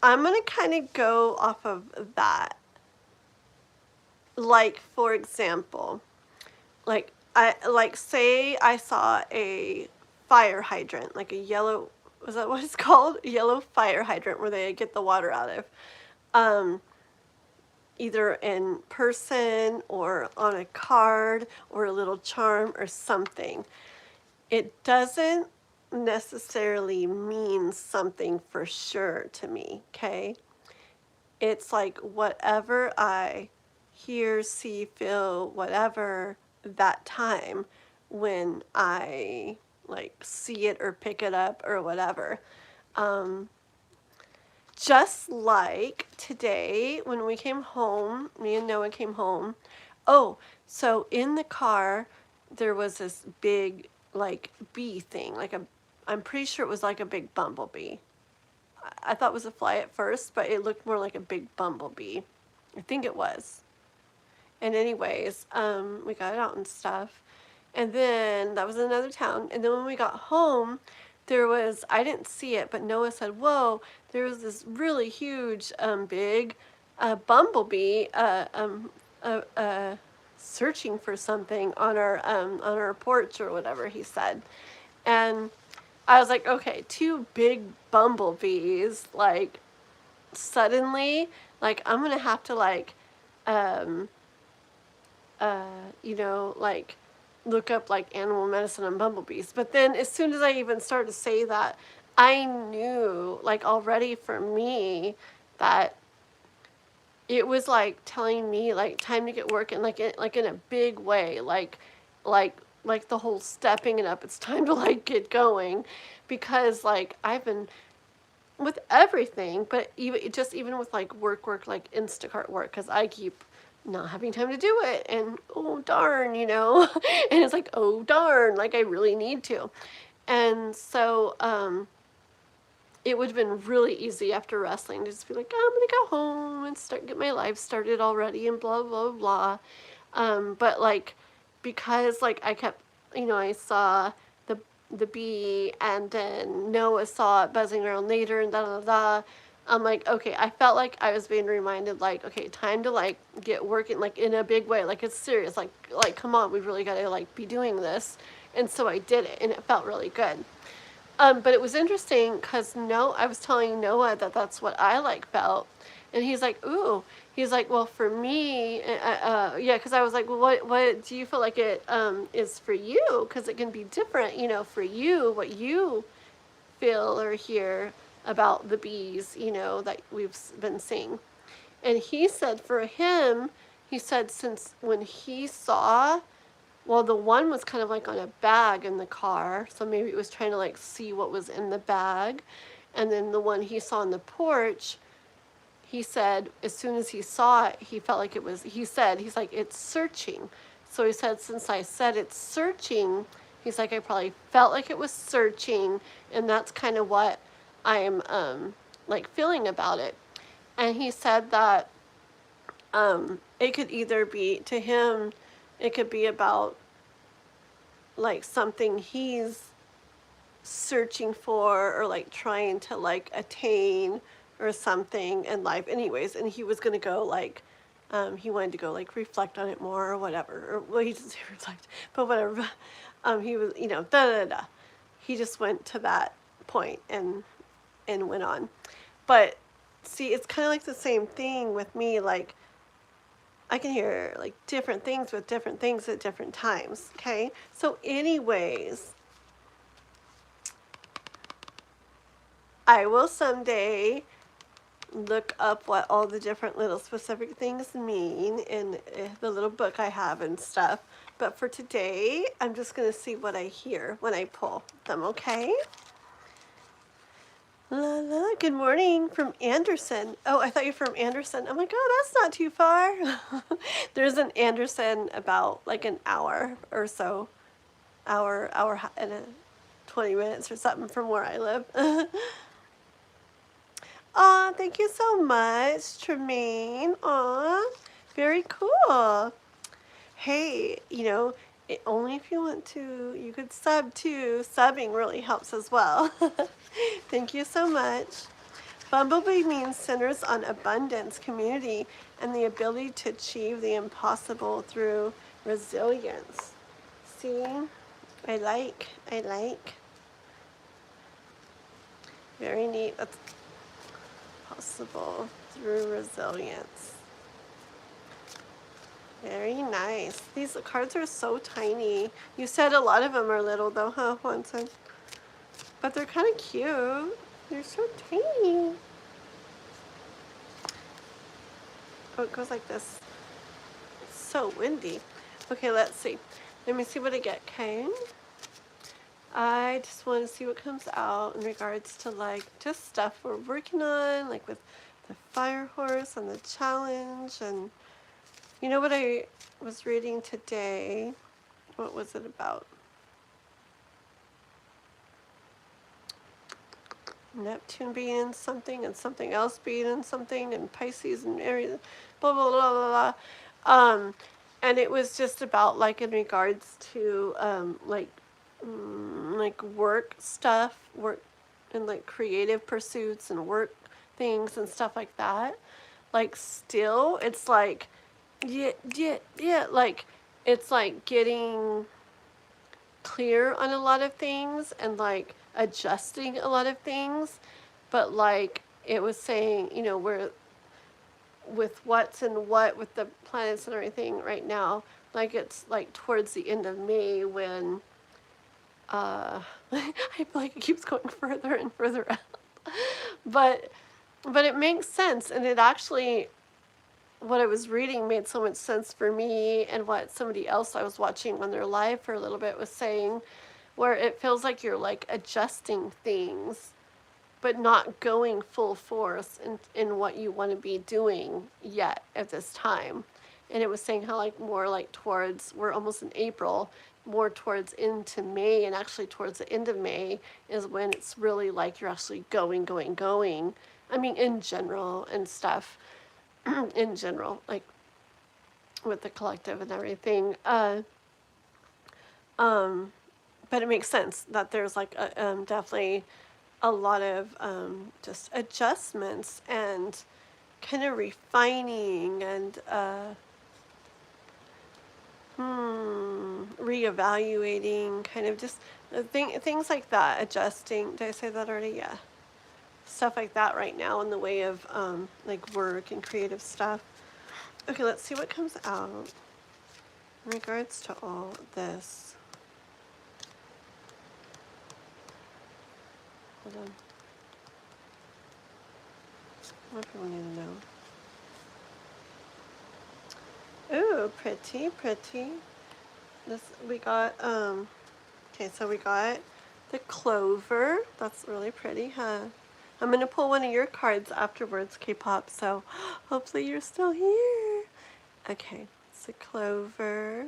I'm going to kind of go off of that. Like, for example, say I saw a fire hydrant, like a yellow, was that what it's called? A yellow fire hydrant where they get the water out of. Either in person or on a card or a little charm or something. It doesn't necessarily mean something for sure to me, okay? It's like whatever I hear, see, feel, whatever that time when I like see it or pick it up or whatever. Just like today when we came home, me and Noah came home. Oh, so in the car there was this big like bee thing, I'm pretty sure it was like a big bumblebee. I thought was a fly at first, but it looked more like a big bumblebee. I think it was. And anyways, we got it out and stuff. And then that was another town. And then when we got home, there was, I didn't see it, but Noah said, whoa, there was this really huge, big bumblebee searching for something on our porch or whatever he said. And I was like, okay, two big bumblebees, like, suddenly, like, I'm going to have to, like, um, you know, like, look up, like, animal medicine on bumblebees. But then as soon as I even started to say that, I knew, like, already for me that it was, like, telling me, like, time to get working, like, in a big way, like, like the whole stepping it up. It's time to, like, get going, because, like, I've been with everything, but even with like work, like Instacart work, because I keep not having time to do it, and oh darn, you know, and it's like, oh darn, like I really need to. And so it would have been really easy after wrestling to just be like, oh, I'm gonna go home and get my life started already and blah blah blah. But like, because like I kept, you know, I saw the bee, and then Noah saw it buzzing around later, and da da da. I'm like, okay, I felt like I was being reminded, like, okay, time to like get working, like in a big way, like it's serious, like come on, we really got to like be doing this. And so I did it, and it felt really good. But it was interesting because I was telling Noah that that's what I like felt, and he's like, ooh, he's like, well, for me, yeah, because I was like, well, what do you feel like it is for you? Because it can be different, you know, for you, what you feel or hear about the bees, you know, that we've been seeing. And he said for him, he said since when he saw, well, the one was kind of like on a bag in the car, so maybe it was trying to like see what was in the bag. And then the one he saw on the porch, he said as soon as he saw it, he felt like it was, he's like, it's searching. So he said, since I said it's searching, he's like, I probably felt like it was searching, and that's kind of what I'm like feeling about it. And he said that it could either be, to him, it could be about like something he's searching for or like trying to like attain or something in life anyways, and he was going to go like he wanted to go like reflect on it more or whatever, or well, he didn't say reflect, but whatever. He was, you know, da da da, he just went to that point and went on. But see, it's kind of like the same thing with me, like I can hear like different things with different things at different times. Okay, so anyways, I will someday look up what all the different little specific things mean in the little book I have and stuff. But for today, I'm just going to see what I hear when I pull them, okay? La la, good morning from Anderson. Oh, I thought you were from Anderson. Oh my God, that's not too far. There's an Anderson about like an hour or so. Hour and 20 minutes or something from where I live. Aw, thank you so much, Tremaine. Aw, very cool. Hey, you know, only if you want to, you could sub too. Subbing really helps as well. Thank you so much. Bumblebee means centers on abundance, community, and the ability to achieve the impossible through resilience. See, I like. Very neat. That's possible through resilience. Very nice. These cards are so tiny. You said a lot of them are little though, huh, Juanson? But they're kind of cute. They're so tiny. Oh, it goes like this. It's so windy. Okay, let's see. Let me see what I get, okay? I just want to see what comes out in regards to like just stuff we're working on, like with the fire horse and the challenge. And you know what I was reading today? What was it about? Neptune being in something and something else being in something and Pisces and everything, blah, blah, blah, blah, blah. And it was just about like in regards to like work stuff, work and like creative pursuits and work things and stuff like that. Like still, it's like, yeah, like it's like getting clear on a lot of things and like adjusting a lot of things, but like it was saying, you know, we're with what's and what with the planets and everything right now, like it's like towards the end of May when I feel like it keeps going further and further out. but but it makes sense, and it actually, what I was reading made so much sense for me, and what somebody else I was watching on their live for a little bit was saying, where it feels like you're like adjusting things but not going full force in what you want to be doing yet at this time. And it was saying how like more like towards, we're almost in April, more towards into May, and actually towards the end of May is when it's really like you're actually going. I mean, in general and stuff, in general, like with the collective and everything. But it makes sense that there's like definitely a lot of just adjustments and kind of refining and reevaluating, kind of just things like that, adjusting. Did I say that already? Yeah. Stuff like that right now in the way of like work and creative stuff. Okay, let's see what comes out in regards to all this. Hold on. What do we need to know? Ooh, pretty, pretty. This we got. Okay, so we got the clover. That's really pretty, huh? I'm gonna pull one of your cards afterwards, K-pop. So hopefully you're still here. Okay, it's the clover.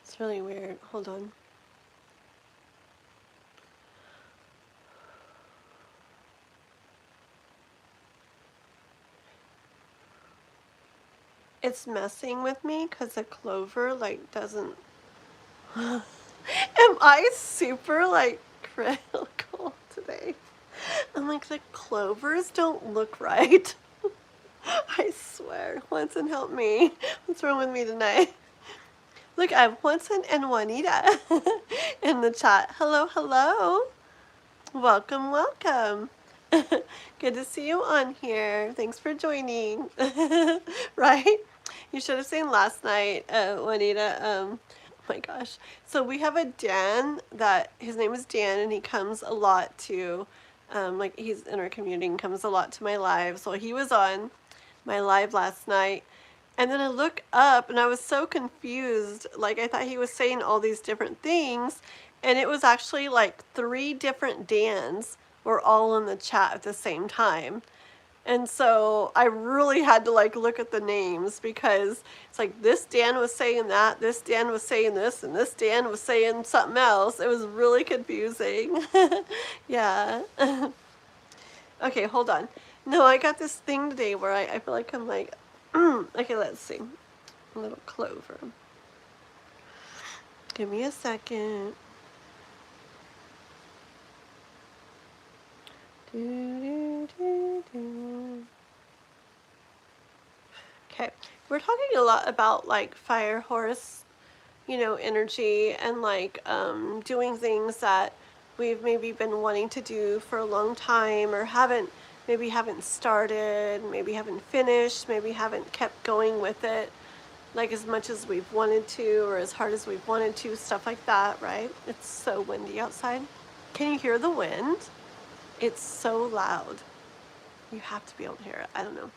It's really weird. Hold on. It's messing with me because the clover like doesn't. Am I super like critical today? I'm like, the clovers don't look right. I swear. Juanson, help me. What's wrong with me tonight? Look, I have Juanson and Juanita in the chat. Hello, hello. Welcome, welcome. Good to see you on here. Thanks for joining. Right? You should have seen last night, Juanita. Oh my gosh. So we have a Dan that, his name is Dan, and he comes a lot to, like he's in our community and comes a lot to my live. So he was on my live last night. And then I look up and I was so confused. Like I thought he was saying all these different things. And it was actually like 3 different Dans were all in the chat at the same time. And so I really had to like look at the names, because it's like this Dan was saying that, this Dan was saying this, and this Dan was saying something else. It was really confusing. Yeah. Okay, hold on. No, I got this thing today where I feel like I'm like, okay, let's see. A little clover. Give me a second. Okay, we're talking a lot about like fire horse, you know, energy, and like doing things that we've maybe been wanting to do for a long time, or maybe haven't started, maybe haven't finished, maybe haven't kept going with it like as much as we've wanted to, or as hard as we've wanted to, stuff like that, right? It's so windy outside. Can you hear the wind? It's so loud. You have to be able to hear it. I don't know.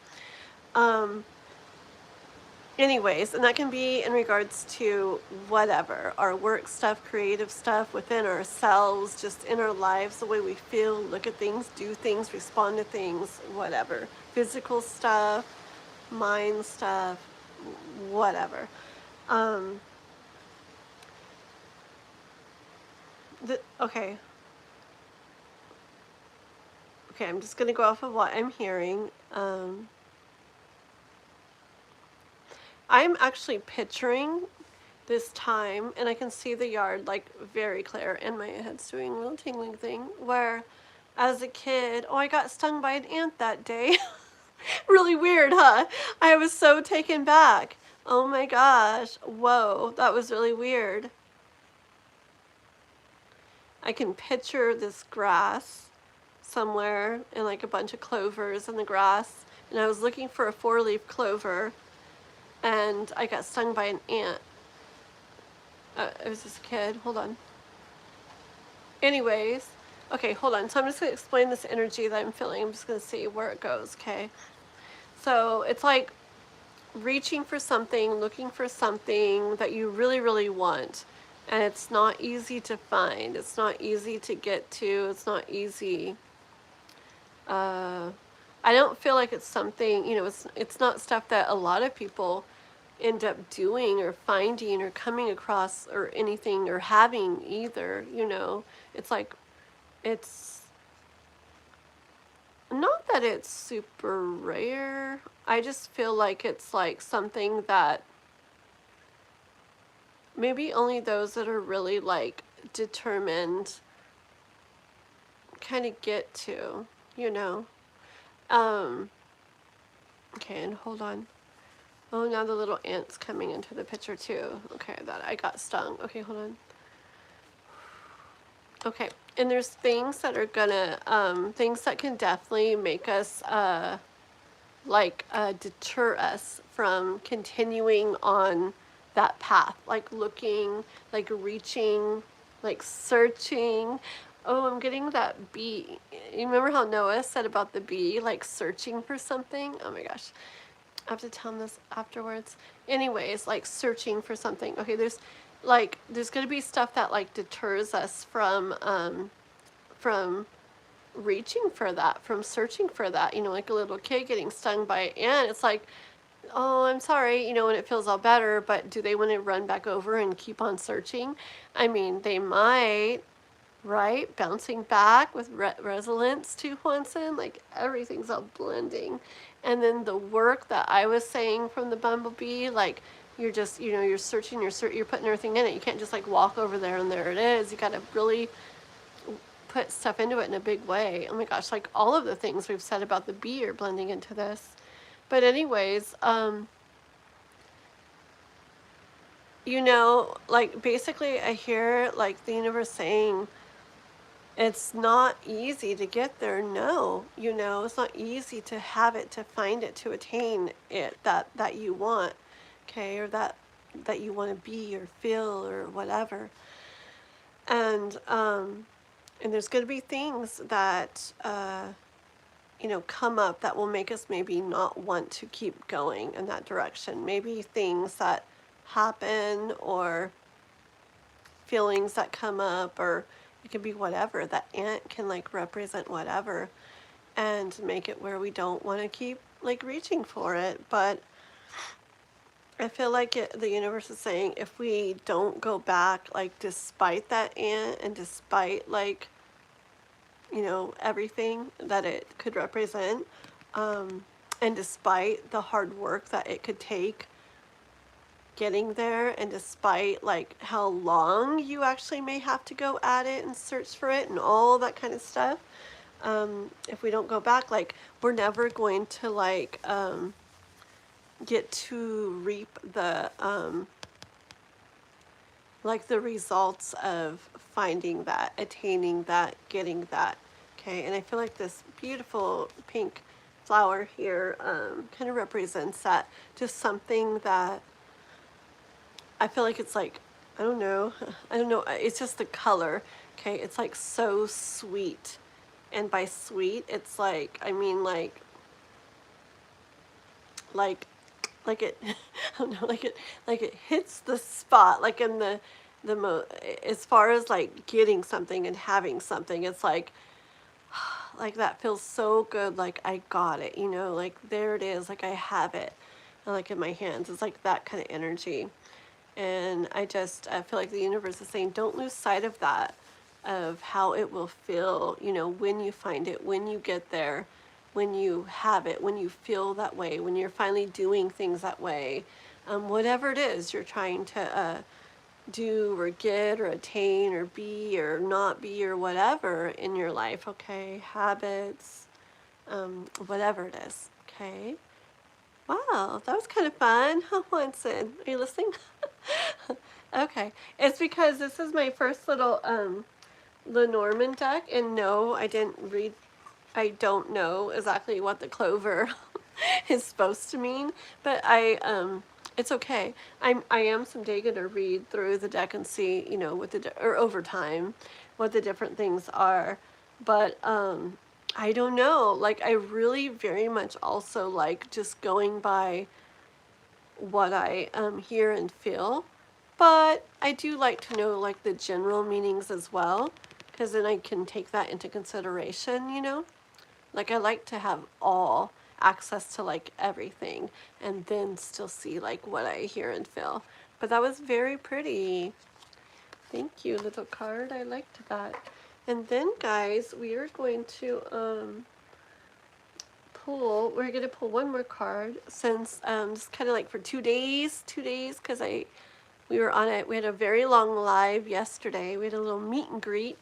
anyways, and that can be in regards to whatever, our work stuff, creative stuff within ourselves, just in our lives, the way we feel, look at things, do things, respond to things, whatever, physical stuff, mind stuff, whatever. um okay, I'm just gonna go off of what I'm hearing. I'm actually picturing this time, and I can see the yard like very clear, and my head's doing a little tingling thing, where as a kid, oh, I got stung by an ant that day. Really weird, huh? I was so taken back. Oh my gosh, whoa, that was really weird. I can picture this grass somewhere, and like a bunch of clovers in the grass, and I was looking for a 4-leaf clover, and I got stung by an ant. It was this kid. Hold on. Anyways, okay, hold on. So I'm just going to explain this energy that I'm feeling. I'm just going to see where it goes, okay? So it's like reaching for something, looking for something that you really, really want. And it's not easy to find. It's not easy to get to. It's not easy. I don't feel like it's something, it's not stuff that a lot of people end up doing or finding or coming across or anything or having either. It's like, it's not that it's super rare. I just feel like it's like something that maybe only those that are really like determined kind of get to, you know. Okay, and hold on. Oh, now the little ant's coming into the picture too. Okay, that I got stung. Okay, hold on. Okay, and there's things that are gonna, things that can definitely make us, deter us from continuing on that path, like looking, like reaching, like searching. Oh, I'm getting that bee. You remember how Noah said about the bee, like searching for something? Oh my gosh. I have to tell him this afterwards. Anyways, like searching for something. Okay, there's gonna be stuff that like deters us from reaching for that, from searching for that. Like a little kid getting stung by an ant. It's like, oh, I'm sorry, and it feels all better, but do they want to run back over and keep on searching? I mean, they might, right? Bouncing back with resonance to Huansen, like everything's all blending. And then the work that I was saying from the bumblebee, like you're just, you're searching, you're putting everything in it. You can't just like walk over there and there it is. You got to really put stuff into it in a big way. Oh my gosh, like all of the things we've said about the bee are blending into this. But anyways, like basically I hear like the universe saying, it's not easy to get there. No, it's not easy to have it, to find it, to attain it that you want, okay, or that you want to be or feel or whatever. And there's going to be things that come up that will make us maybe not want to keep going in that direction. Maybe things that happen or feelings that come up, or it can be whatever. That ant can like represent whatever and make it where we don't want to keep like reaching for it. But I feel like the universe is saying, if we don't go back, like despite that ant and despite like everything that it could represent, and despite the hard work that it could take getting there, and despite like how long you actually may have to go at it and search for it and all that kind of stuff, if we don't go back, like we're never going to like get to reap the the results of finding that, attaining that, getting that. Okay, and I feel like this beautiful pink flower here kind of represents that, just something that I feel like it's like, I don't know, it's just the color. Okay, it's like so sweet, and by sweet, it's like, I mean like like it, I don't know, like it hits the spot, like in as far as like getting something and having something, it's like that feels so good, like I got it, you know, like there it is, like I have it, like in my hands. It's like that kind of energy. And I feel like the universe is saying, don't lose sight of that, of how it will feel, you know, when you find it, when you get there, when you have it, when you feel that way, when you're finally doing things that way, whatever it is you're trying to do or get or attain or be or not be or whatever in your life, okay? Habits, whatever it is, okay? Wow, that was kind of fun. Huh, Winston? Are you listening? Okay. It's because this is my first little Lenormand deck, and no, I don't know exactly what the clover is supposed to mean, but it's okay. I am someday gonna read through the deck and see, you know, or over time, what the different things are. But I don't know. Like I really very much also like just going by what I hear and feel. But I do like to know like the general meanings as well, because then I can take that into consideration, you know? Like I like to have all access to like everything and then still see like what I hear and feel. But that was very pretty. Thank you, little card. I liked that. And then guys, we are going to we're gonna pull one more card since just kind of like for 2 days, because we had a very long live yesterday. We had a little meet and greet,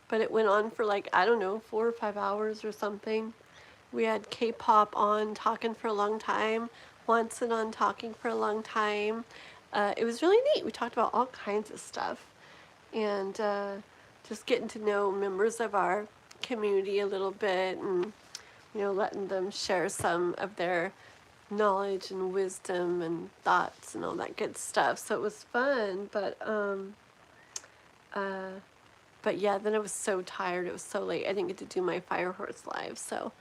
but it went on for like, I don't know, 4 or 5 hours or something. We had K-pop on talking for a long time, Wanson on talking for a long time. It was really neat. We talked about all kinds of stuff, and just getting to know members of our community a little bit, and you know, letting them share some of their knowledge and wisdom and thoughts and all that good stuff. So it was fun, but yeah, then I was so tired. It was so late. I didn't get to do my Fire Horse live. So,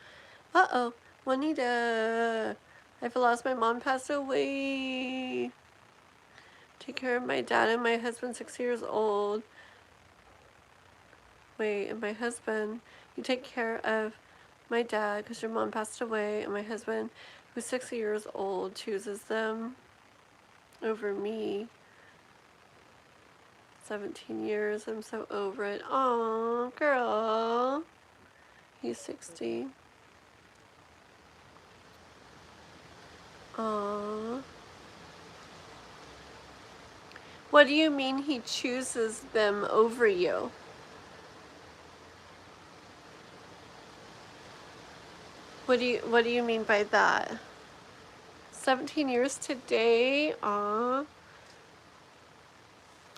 Juanita, I've lost my mom, passed away. Take care of my dad and my husband, 6 years old. Wait, and my husband, you take care of my dad because your mom passed away, and my husband, who's 60 years old, chooses them over me. 17 years, I'm so over it. Aw, girl. He's 60. Aw. What do you mean he chooses them over you? What do you mean by that? 17 years today? Aw.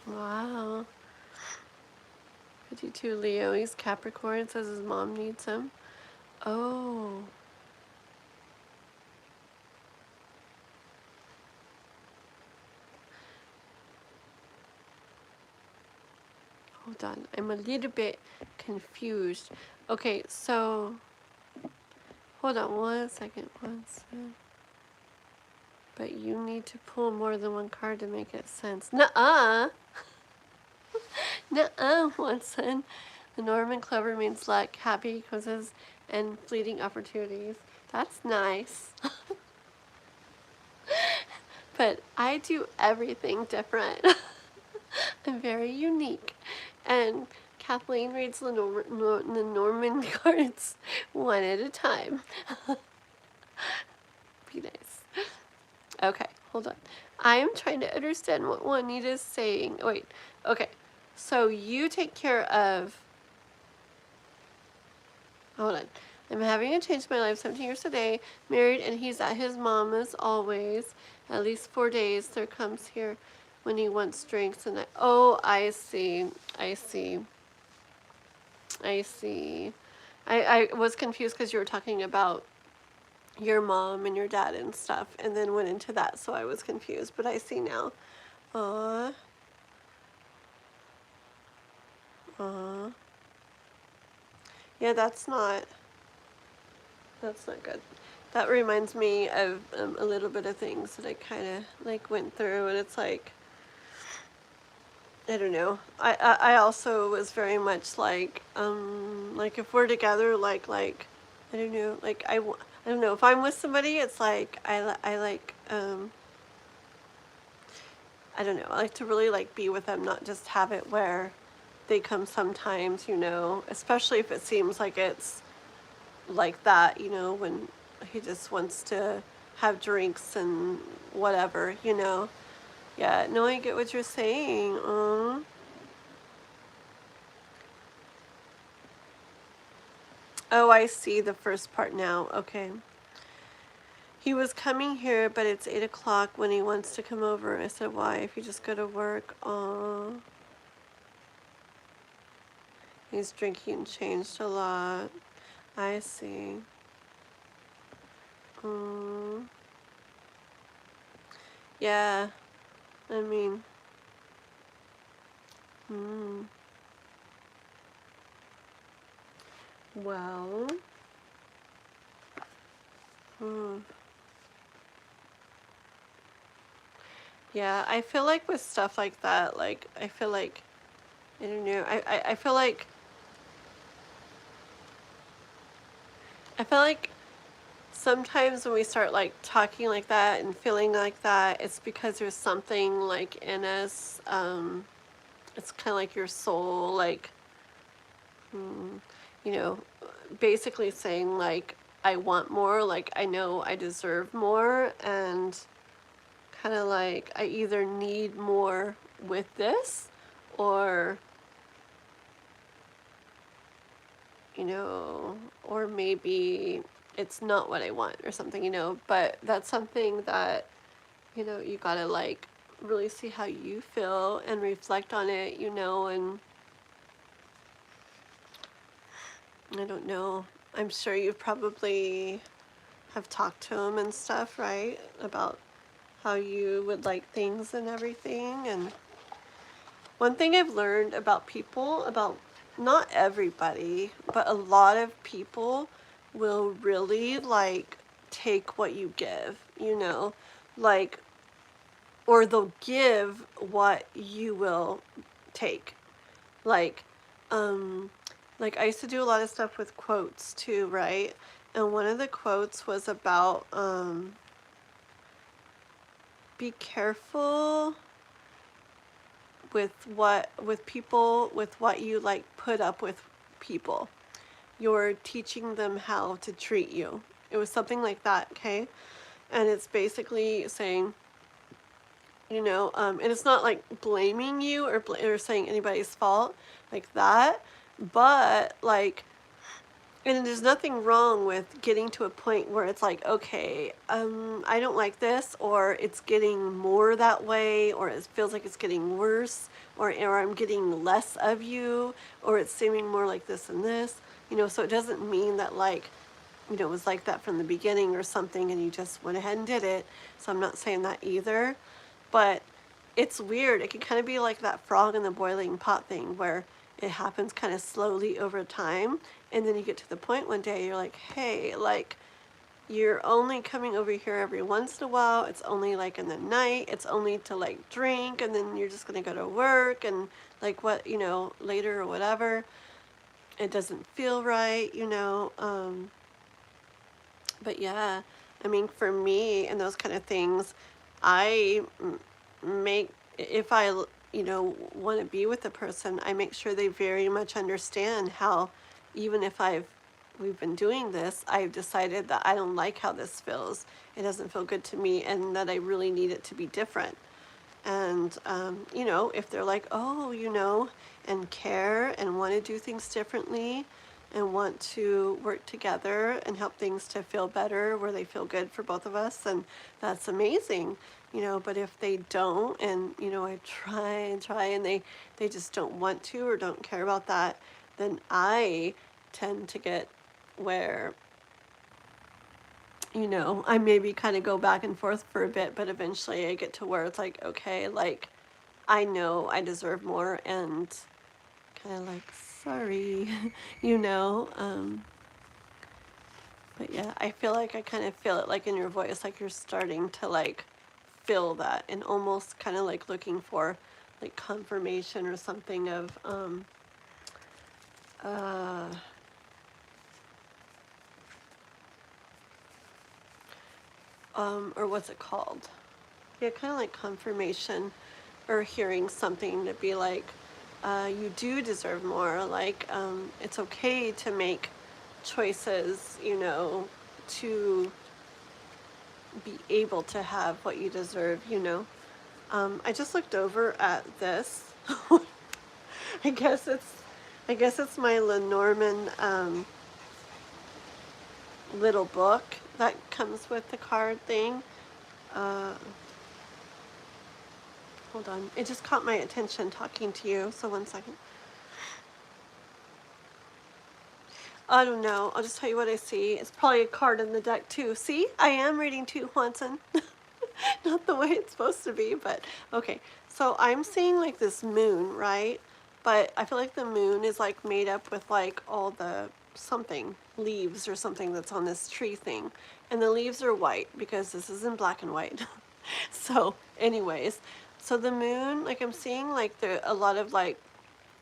Wow. 52 Leo. He's Capricorn. Says his mom needs him. Oh. Hold on. I'm a little bit confused. Okay, so hold on 1 second. 1 second. But you need to pull more than one card to make it sense. Nuh-uh. Nuh-uh, Watson. The Norman clover means luck, happy causes, and fleeting opportunities. That's nice. But I do everything different. I'm very unique. And Kathleen reads the Norman cards one at a time. Be nice. Okay, hold on. I am trying to understand what Juanita is saying. Wait, okay. So you take care of... Hold on. I'm having a change in my life, 17 years today, married, and he's at his mama's always. At least 4 days. There comes here when he wants drinks, and oh, I see. I see. I see. I was confused because you were talking about your mom and your dad and stuff, and then went into that, so I was confused, but I see now. Aww. Aww. Yeah, that's not good. that reminds me of a little bit of things that I kind of like went through, and it's like, I don't know. I also was very much like if we're together, I don't know, I don't know, if I'm with somebody, it's like I like I don't know, I like to really like be with them, not just have it where they come sometimes, you know, especially if it seems like it's like that, you know, when he just wants to have drinks and whatever, you know. Yeah, no, I get what you're saying. Oh, I see the first part now. Okay. He was coming here, but it's 8 o'clock when he wants to come over. I said, why? If you just go to work. Aw. He's drinking and changed a lot. I see. Yeah. I mean, well. Yeah, I feel like with stuff like that, like, I feel like, I don't know, I feel like sometimes when we start like talking like that and feeling like that, it's because there's something like in us, it's kind of like your soul, like, you know, basically saying like, I want more, like, I know I deserve more, and kind of like, I either need more with this, or, you know, or maybe it's not what I want or something, you know, but that's something that, you know, you gotta like really see how you feel and reflect on it, you know, and I don't know. I'm sure you probably have talked to him and stuff, right? About how you would like things and everything. And one thing I've learned about people, about not everybody, but a lot of people will really like take what you give, you know, like, or they'll give what you will take. Like, like I used to do a lot of stuff with quotes too, right? And one of the quotes was about, be careful with people, with what you like put up with people. You're teaching them how to treat you. It was something like that, okay? And it's basically saying, you know, and it's not like blaming you or saying anybody's fault like that, but like, and there's nothing wrong with getting to a point where it's like, okay, I don't like this, or it's getting more that way, or it feels like it's getting worse, or I'm getting less of you, or it's seeming more like this and this, you know, so it doesn't mean that like, you know, it was like that from the beginning or something and you just went ahead and did it. So I'm not saying that either, but it's weird. It can kind of be like that frog in the boiling pot thing where it happens kind of slowly over time, and then you get to the point one day you're like, hey, like, you're only coming over here every once in a while, it's only like in the night, it's only to like drink, and then you're just gonna go to work and like, what, you know, later or whatever, it doesn't feel right, you know. But yeah, I mean, for me and those kind of things, I make, if I, you know, want to be with a person, I make sure they very much understand how, even if we've been doing this, I've decided that I don't like how this feels. It doesn't feel good to me, and that I really need it to be different. And, you know, if they're like, oh, you know, and care and want to do things differently and want to work together and help things to feel better where they feel good for both of us, then that's amazing, you know. But if they don't, and, you know, I try and try and they just don't want to or don't care about that, then I tend to get where, you know, I maybe kind of go back and forth for a bit, but eventually I get to where it's like, okay, like, I know I deserve more, and kind of like, sorry, you know, But yeah, I feel like I kind of feel it like in your voice, like you're starting to like feel that and almost kind of like looking for like confirmation or something of or what's it called? Yeah, kind of like confirmation or hearing something to be like, you do deserve more. Like, it's okay to make choices, you know, to be able to have what you deserve, you know. I just looked over at this. I guess it's, I guess it's my Lenormand little book that comes with the card thing. Uh, Hold on. It just caught my attention talking to you, so 1 second. I don't know. I'll just tell you what I see. It's probably a card in the deck too. See? I am reading too, Watson. Not the way it's supposed to be, but okay. So I'm seeing like this moon, right? But I feel like the moon is like made up with like all the something, leaves or something that's on this tree thing. And the leaves are white because this is in black and white. So anyways, so the moon, like I'm seeing like a lot of like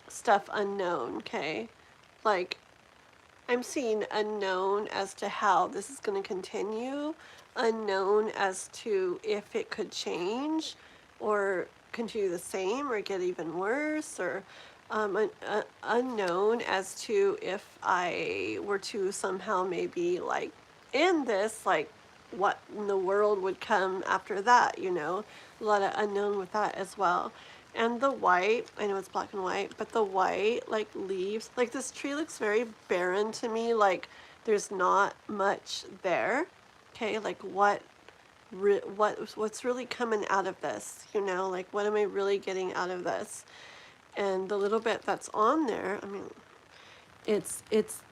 stuff unknown, okay? Like I'm seeing unknown as to how this is going to continue, unknown as to if it could change or continue the same or get even worse, or unknown as to if I were to somehow maybe like end this, like what in the world would come after that, you know, a lot of unknown with that as well. And the white, I know it's black and white, but the white like leaves, like this tree looks very barren to me, like there's not much there. Okay, like what's really coming out of this, you know, like what am I really getting out of this? And the little bit that's on there, I mean, it's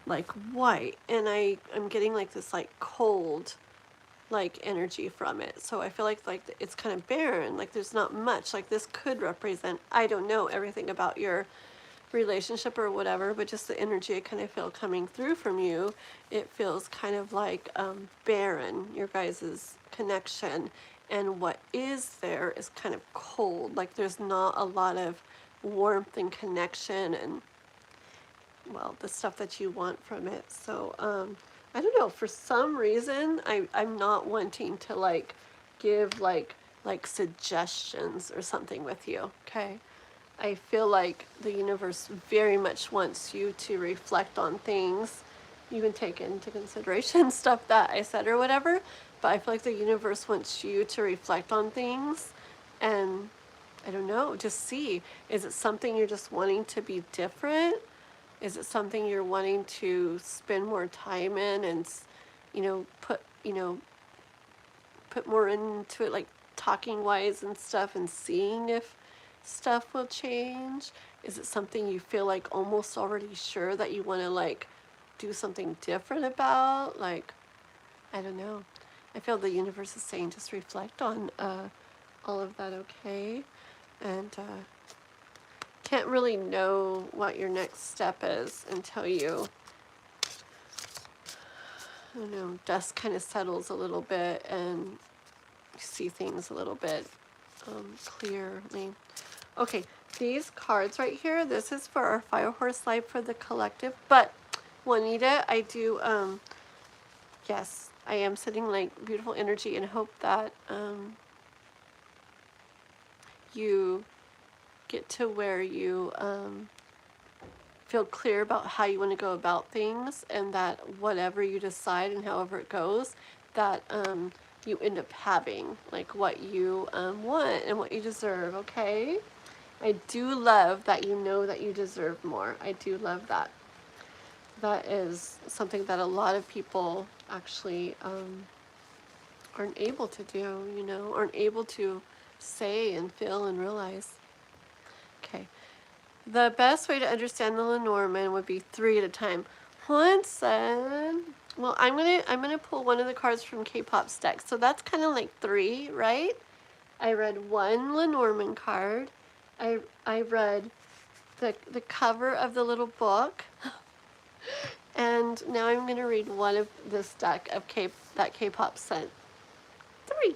like white, and I'm getting like this like cold like energy from it. So I feel like it's kind of barren, like there's not much. Like this could represent, I don't know everything about your relationship or whatever, but just the energy I kind of feel coming through from you, it feels kind of like barren, your guys's connection. And what is there is kind of cold, like there's not a lot of warmth and connection and, well, the stuff that you want from it. So I don't know, for some reason I'm not wanting to like give like suggestions or something with you, okay? I feel like the universe very much wants you to reflect on things. You can take into consideration stuff that I said or whatever, but I feel like the universe wants you to reflect on things and, I don't know, just see, is it something you're just wanting to be different? Is it something you're wanting to spend more time in and, you know, put more into it, like talking wise and stuff, and seeing if stuff will change? Is it something you feel like almost already sure that you want to like do something different about? Like, I don't know. I feel the universe is saying just reflect on all of that, okay? And can't really know what your next step is until you, I don't know, dust kind of settles a little bit and you see things a little bit clearly. Okay, these cards right here, this is for our Fire Horse Life for the collective. But Juanita, I do, yes, I am sending like beautiful energy and hope that you get to where you feel clear about how you want to go about things, and that whatever you decide and however it goes, that you end up having like what you want and what you deserve, okay? I do love that you know that you deserve more. I do love that. That is something that a lot of people actually aren't able to do, you know, aren't able to say and feel and realize. Okay. The best way to understand the Lenormand would be 3 at a time. Hanson. Well, I'm gonna pull one of the cards from K-Pop's deck. So that's kind of like 3, right? I read 1 Lenormand card. I read the cover of the little book. And now I'm going to read one of this deck of that K-pop sent. 3.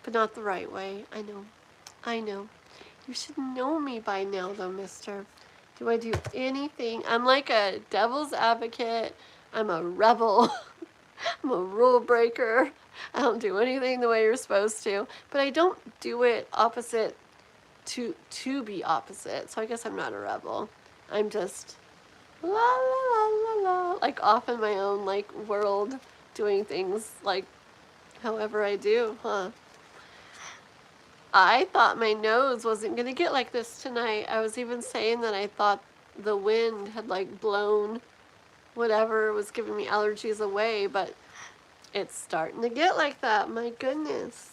But not the right way. I know. I know. You should know me by now, though, mister. Do I do anything? I'm like a devil's advocate. I'm a rebel. I'm a rule breaker. I don't do anything the way you're supposed to. But I don't do it opposite to be opposite. So I guess I'm not a rebel. I'm just la la la la la, like off in my own like world, doing things like however I do, huh? I thought my nose wasn't gonna get like this tonight. I was even saying that I thought the wind had like blown whatever was giving me allergies away, but it's starting to get like that. My goodness.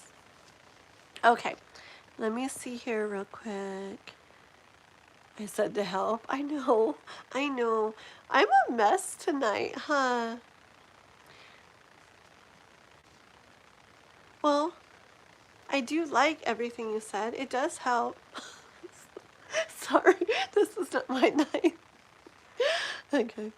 Okay, let me see here real quick. I said to help. I know. I'm a mess tonight, huh? Well, I do like everything you said. It does help. Sorry, this is not my night. Okay.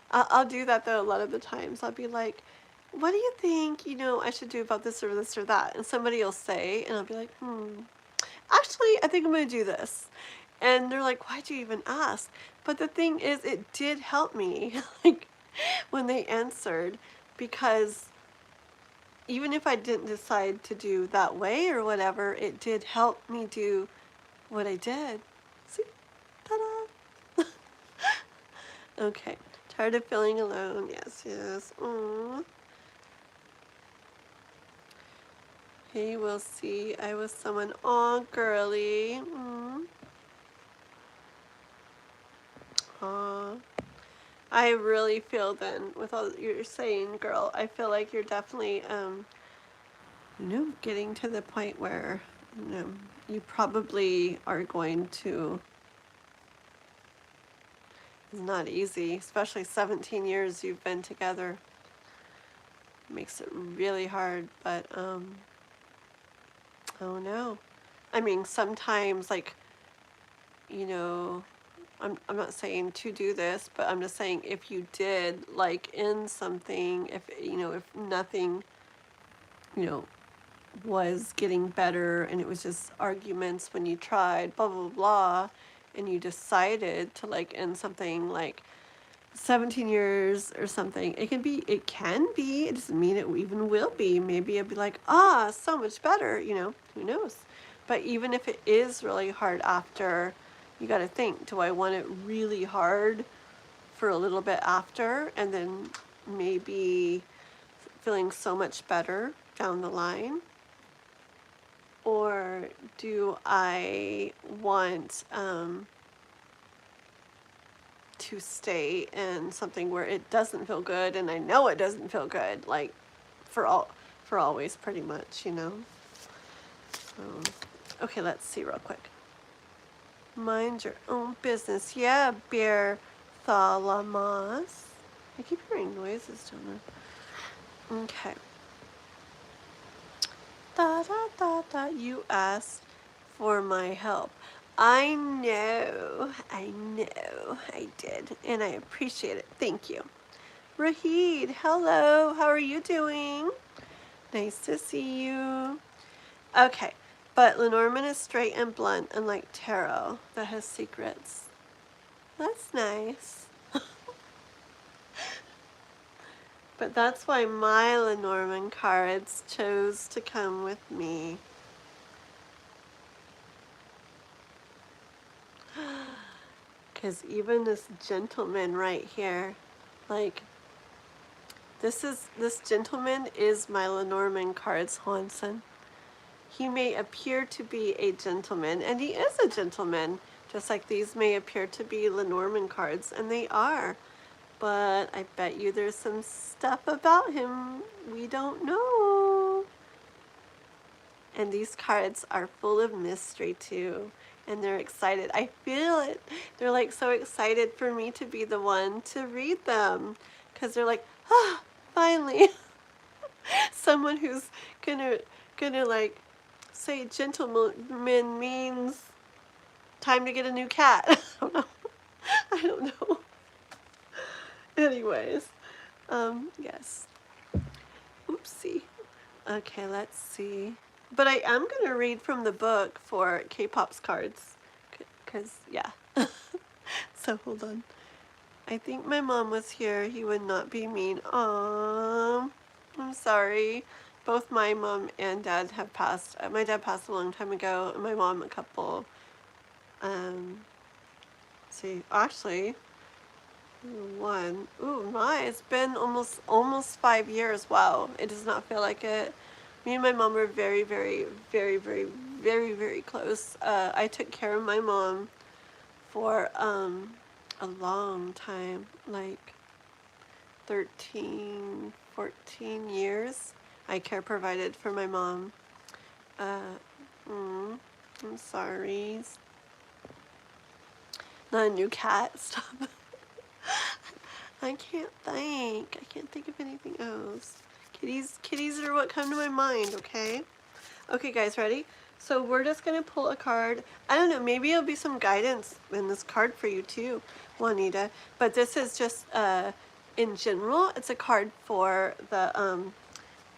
I'll do that though a lot of the times. I'll be like, what do you think, I should do about this or this or that? And somebody will say, and I'll be like, actually, I think I'm going to do this. And they're like, why'd you even ask? But the thing is, it did help me, like, when they answered, because even if I didn't decide to do that way or whatever, it did help me do what I did. See? Ta-da! Okay. Tired of feeling alone. Yes, yes. Aww. Hey, we'll see. I was someone. Aw, girly. Aw. I really feel then, with all that you're saying, girl, I feel like you're definitely, getting to the point where, you probably are going to, it's not easy, especially 17 years you've been together. It makes it really hard, but, oh no. I mean, sometimes, like, I'm not saying to do this, but I'm just saying if you did, like, in something, if nothing, was getting better and it was just arguments when you tried, blah, blah, blah, and you decided to, like, end something like 17 years or something, it can be, it doesn't mean it even will be. Maybe it'll be like, so much better, who knows? But even if it is really hard after, you got to think, do I want it really hard for a little bit after and then maybe feeling so much better down the line? Or do I want to stay in something where it doesn't feel good and I know it doesn't feel good, like for always pretty much, Okay, let's see real quick. Mind your own business. Yeah, Bear Thalamus. I keep hearing noises down there. Okay. Da da da da. You asked for my help. I know. I did. And I appreciate it. Thank you. Rahid, hello. How are you doing? Nice to see you. Okay. But Lenormand is straight and blunt, unlike Tarot, that has secrets. That's nice. But that's why my Lenormand cards chose to come with me. Because even this gentleman right here, like, this gentleman is my Lenormand cards, Hansen. He may appear to be a gentleman, and he is a gentleman, just like these may appear to be Lenormand cards, and they are. But I bet you there's some stuff about him we don't know. And these cards are full of mystery too. And they're excited. I feel it. They're like so excited for me to be the one to read them. Because they're like, finally. Someone who's gonna like say gentleman means time to get a new cat. I don't know. Anyways, yes. Oopsie. Okay, let's see. But I am going to read from the book for K-pop's cards. Because, yeah. So, hold on. I think my mom was here. He would not be mean. I'm sorry. Both my mom and dad have passed. My dad passed a long time ago, and my mom a couple. See, actually, one. Ooh, my! It's been almost 5 years. Wow, it does not feel like it. Me and my mom were very, very, very, very, very, very close. I took care of my mom for a long time, like 13, 14 years. I care provided for my mom. I'm sorry. Not a new cat. Stop. I can't think. I can't think of anything else. Kitties are what come to my mind, okay? Okay, guys, ready? So we're just going to pull a card. I don't know, maybe it'll be some guidance in this card for you too, Juanita. But this is just, in general, it's a card for the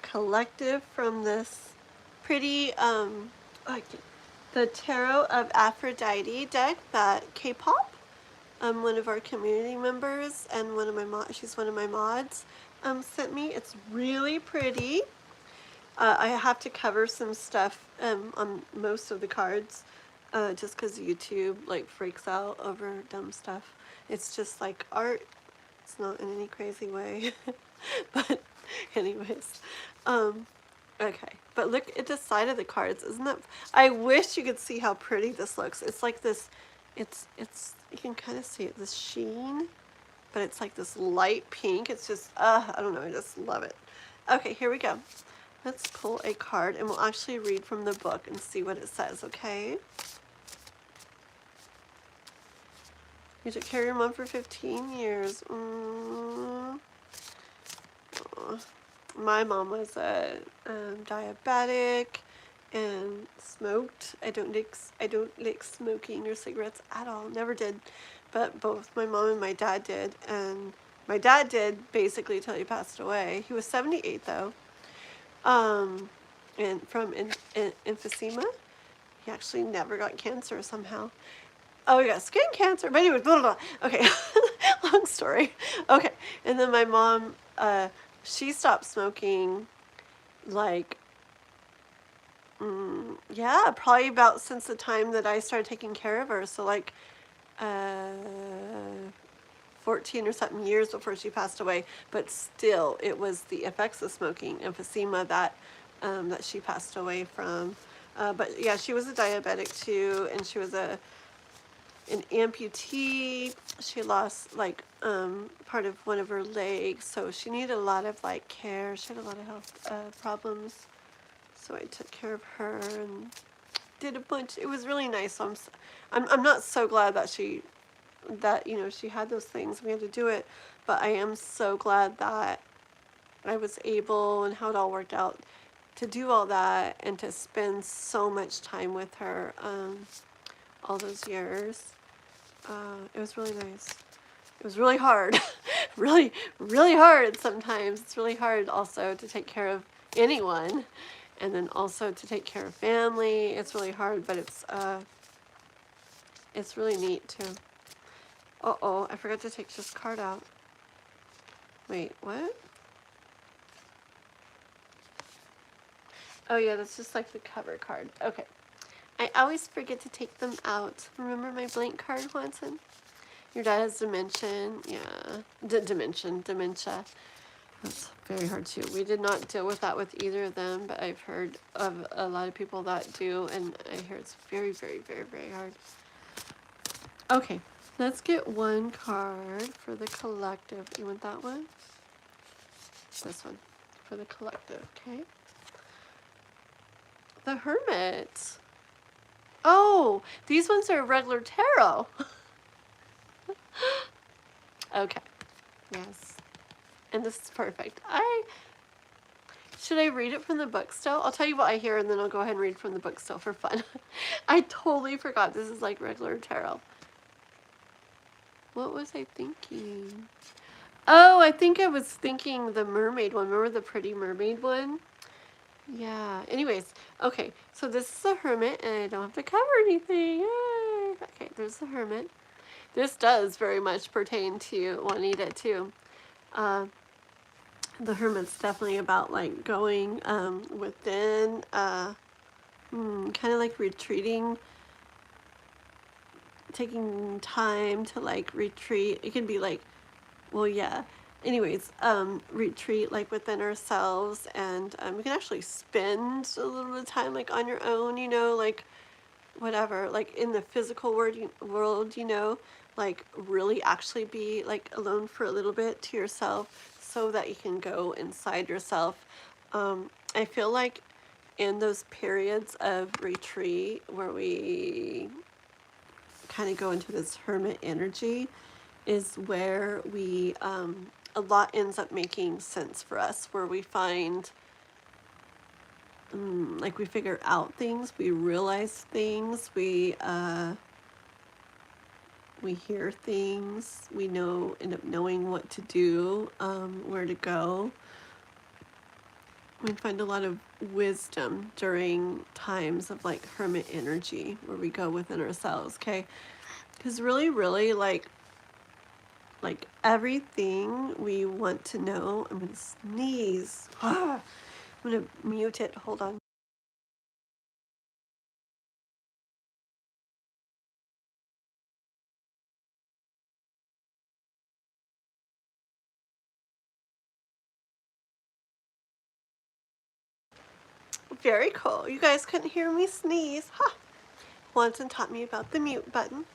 collective from this pretty, the Tarot of Aphrodite deck that K-pop, one of our community members and she's one of my mods, sent me. It's really pretty. I have to cover some stuff on most of the cards, just because YouTube like freaks out over dumb stuff. It's just like art. It's not in any crazy way. But anyways, okay. But look at the side of the cards. Isn't that? I wish you could see how pretty this looks. It's like this. It's you can kind of see it. This sheen, but it's like this light pink. It's just I don't know. I just love it. Okay, here we go. Let's pull a card and we'll actually read from the book and see what it says, okay? You took care of your mom for 15 years. My mom was a diabetic and smoked. I don't like smoking or cigarettes at all. Never did. But both my mom and my dad did. And my dad did basically till he passed away. He was 78 though. And from emphysema. He actually never got cancer somehow. Oh, he got skin cancer. But anyway, blah, blah, blah. Okay. Long story. Okay. And then my mom, she stopped smoking like, yeah, probably about since the time that I started taking care of her. So like, 14 or something years before she passed away, but still it was the effects of smoking, emphysema, that that she passed away from. But yeah, she was a diabetic too, and she was an amputee. She lost like part of one of her legs, so she needed a lot of like care. She had a lot of health problems, so I took care of her and did a bunch. It was really nice. So I'm not so glad that she had those things. We had to do it, but I am so glad that I was able and how it all worked out to do all that and to spend so much time with her all those years. It was really nice. It was really hard. Really, really hard sometimes. It's really hard also to take care of anyone and then also to take care of family. It's really hard, but it's really neat too. Uh-oh, I forgot to take this card out. Wait, what? Oh yeah, that's just like the cover card. Okay. I always forget to take them out. Remember my blank card, Watson? Your dad has dementia. Yeah. Dementia. That's very hard too. We did not deal with that with either of them, but I've heard of a lot of people that do, and I hear it's very, very, very, very hard. Okay. Let's get one card for the collective. You want that one? This one for the collective, okay? The Hermit. Oh, these ones are regular tarot. Okay. Yes. And this is perfect. Should I read it from the book still? I'll tell you what I hear and then I'll go ahead and read from the book still for fun. I totally forgot this is like regular tarot. What was I thinking? Oh, I think I was thinking the mermaid one. Remember the pretty mermaid one? Yeah. Anyways, okay. So this is the hermit, and I don't have to cover anything. Yay! Okay, there's the hermit. This does very much pertain to Juanita too. Uh, the hermit's definitely about like going within, kind of like retreating, taking time to like retreat. It can be like, well, yeah. Anyways, retreat like within ourselves, and you can actually spend a little bit of time like on your own, like whatever, like in the physical world, like really actually be like alone for a little bit to yourself so that you can go inside yourself. I feel like in those periods of retreat where we kind of go into this hermit energy is where a lot ends up making sense for us, where we find, like we figure out things, we realize things, we hear things, we end up knowing what to do, where to go. We find a lot of wisdom during times of like hermit energy where we go within ourselves, okay? Because really, like everything we want to know. I'm gonna sneeze. I'm gonna mute it. Hold on. Very cool. You guys couldn't hear me sneeze. Ha! Watson taught me about the mute button.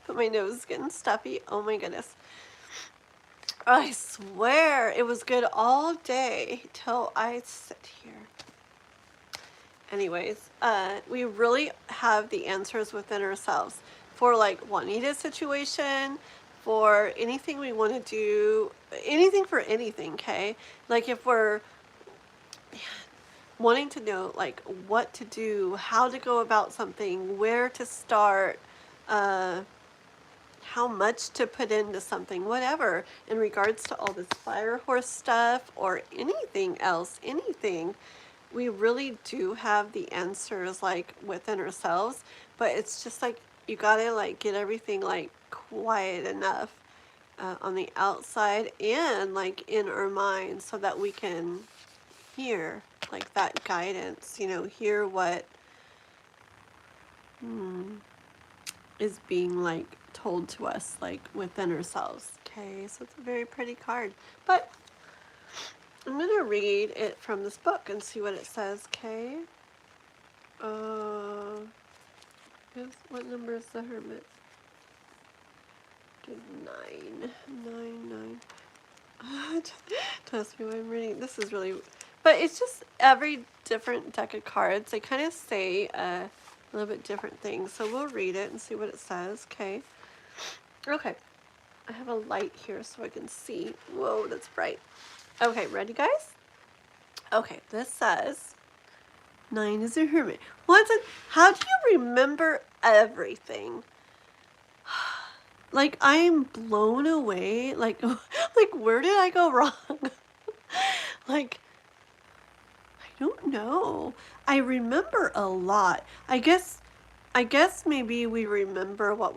But my nose is getting stuffy. Oh my goodness. I swear it was good all day till I sit here. Anyways, we really have the answers within ourselves for like Juanita's situation, for anything we want to do, anything for anything, okay? Like if we're wanting to know like what to do, how to go about something, where to start, how much to put into something, whatever, in regards to all this fire horse stuff or anything else, anything, we really do have the answers like within ourselves, but it's just like you gotta like get everything like quiet enough on the outside and like in our minds so that we can hear like that guidance, hear what is being like told to us like within ourselves. Okay, so it's a very pretty card, but I'm gonna read it from this book and see what it says. Okay, what number is the hermit? 9. Trust me when I'm reading. This is really, but it's just every different deck of cards. They kind of say a little bit different things. So we'll read it and see what it says. Okay. Okay. I have a light here so I can see. Whoa, that's bright. Okay, ready, guys? Okay, this says 9 is a hermit. What's it? How do you remember everything? Like, I am blown away. Like, like, where did I go wrong? Like, I don't know. I remember a lot. I guess maybe we remember what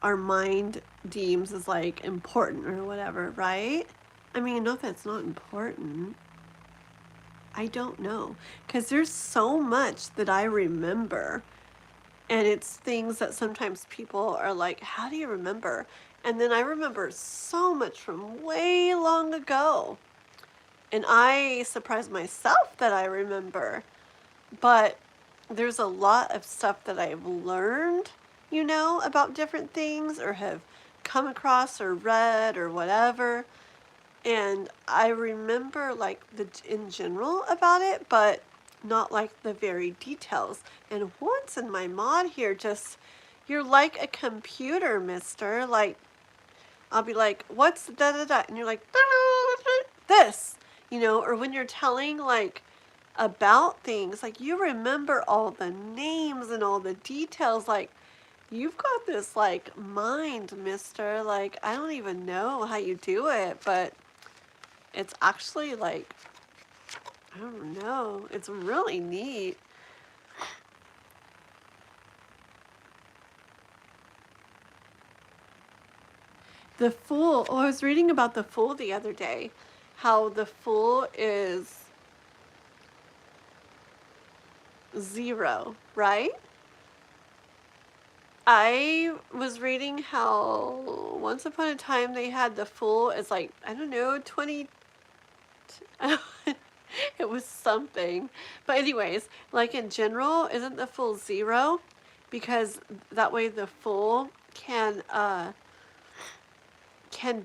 our mind deems as like important or whatever, right? I mean, no, that's not important. I don't know. Because there's so much that I remember. And it's things that sometimes people are like, how do you remember? And then I remember so much from way long ago. And I surprise myself that I remember. But there's a lot of stuff that I've learned, about different things or have come across or read or whatever. And I remember like in general about it, but not like the very details. And once in my mod here, you're like a computer, mister. Like, I'll be like, what's da da da? And you're like, this, or when you're telling like about things, like you remember all the names and all the details. Like, You've got this like mind, mister. Like, I don't even know how you do it, but it's actually like, I don't know. It's really neat. The Fool. Oh, I was reading about the Fool the other day. How the Fool is 0, right? I was reading how once upon a time they had the Fool as like, I don't know, 20. It was something. But anyways, like in general, isn't the Fool 0? Because that way the Fool can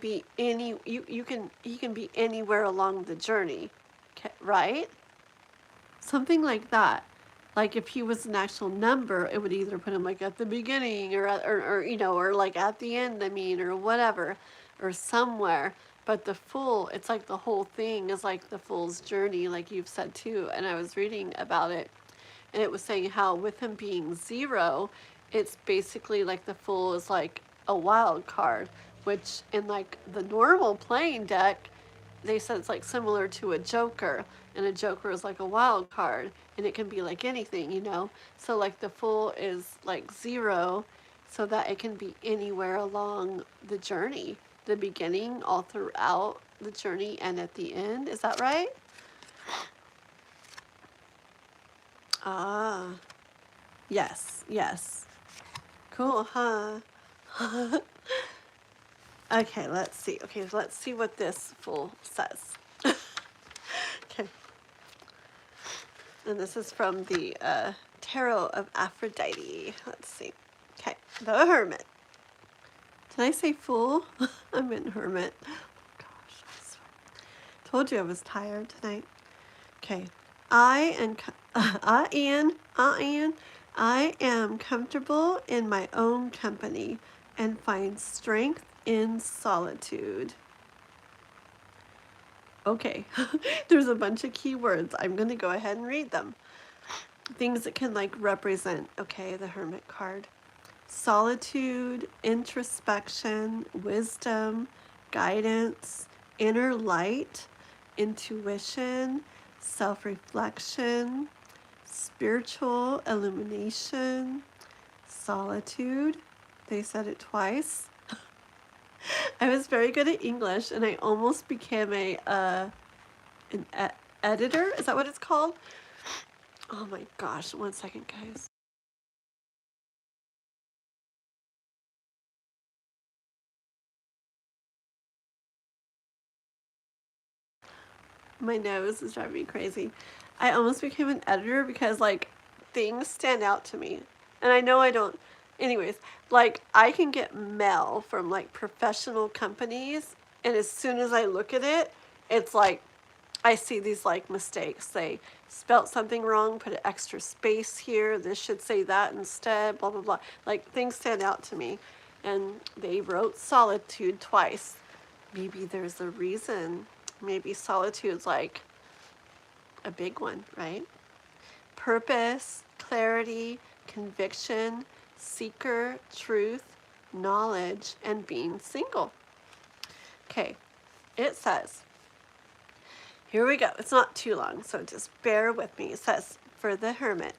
be any he can be anywhere along the journey, right? Something like that. Like if he was an actual number, it would either put him like at the beginning or like at the end, I mean, or whatever, or somewhere. But the Fool, it's like the whole thing is like the Fool's journey, like you've said too. And I was reading about it, and it was saying how with him being 0, it's basically like the Fool is like a wild card, which in like the normal playing deck, they said it's like similar to a Joker, and a Joker is like a wild card, and it can be like anything. So like the Fool is like 0, so that it can be anywhere along the journey, the beginning, all throughout the journey, and at the end. Is that right? Ah, yes, yes. Cool, huh? Okay, let's see. Okay, let's see what this Fool says. Okay. And this is from the Tarot of Aphrodite. Let's see. Okay, the Hermit. Did I say Fool? I meant Hermit. Oh, gosh, I told you I was tired tonight. Okay. I am comfortable in my own company and find strength in solitude. Okay, there's a bunch of keywords. I'm going to go ahead and read them. Things that can like represent, okay, the Hermit card. Solitude, introspection, wisdom, guidance, inner light, intuition, self-reflection, spiritual illumination, solitude. They said it twice. I was very good at English, and I almost became an editor. Is that what it's called? Oh my gosh, 1 second, guys. My nose is driving me crazy. I almost became an editor because like things stand out to me, and I know I don't. Anyways, like I can get mail from like professional companies, and as soon as I look at it, it's like I see these like mistakes. They spelt something wrong, put an extra space here. This should say that instead, blah, blah, blah. Like things stand out to me. And they wrote solitude twice. Maybe there's a reason. Maybe solitude's like a big one, right? Purpose, clarity, conviction, seeker, truth, knowledge, and being single. Okay, it says, here we go. It's not too long, so just bear with me. It says, for the Hermit,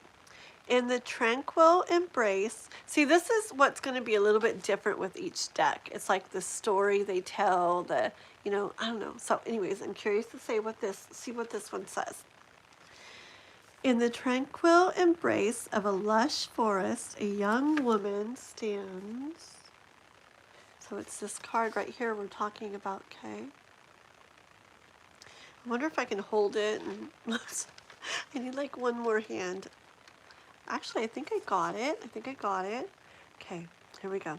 in the tranquil embrace. See, this is what's going to be a little bit different with each deck. It's like the story they tell, I don't know. So anyways, I'm curious to see what this one says. In the tranquil embrace of a lush forest, a young woman stands. So it's this card right here we're talking about, okay? I wonder if I can hold it. And I need like one more hand. Actually, I think I got it. Okay, here we go.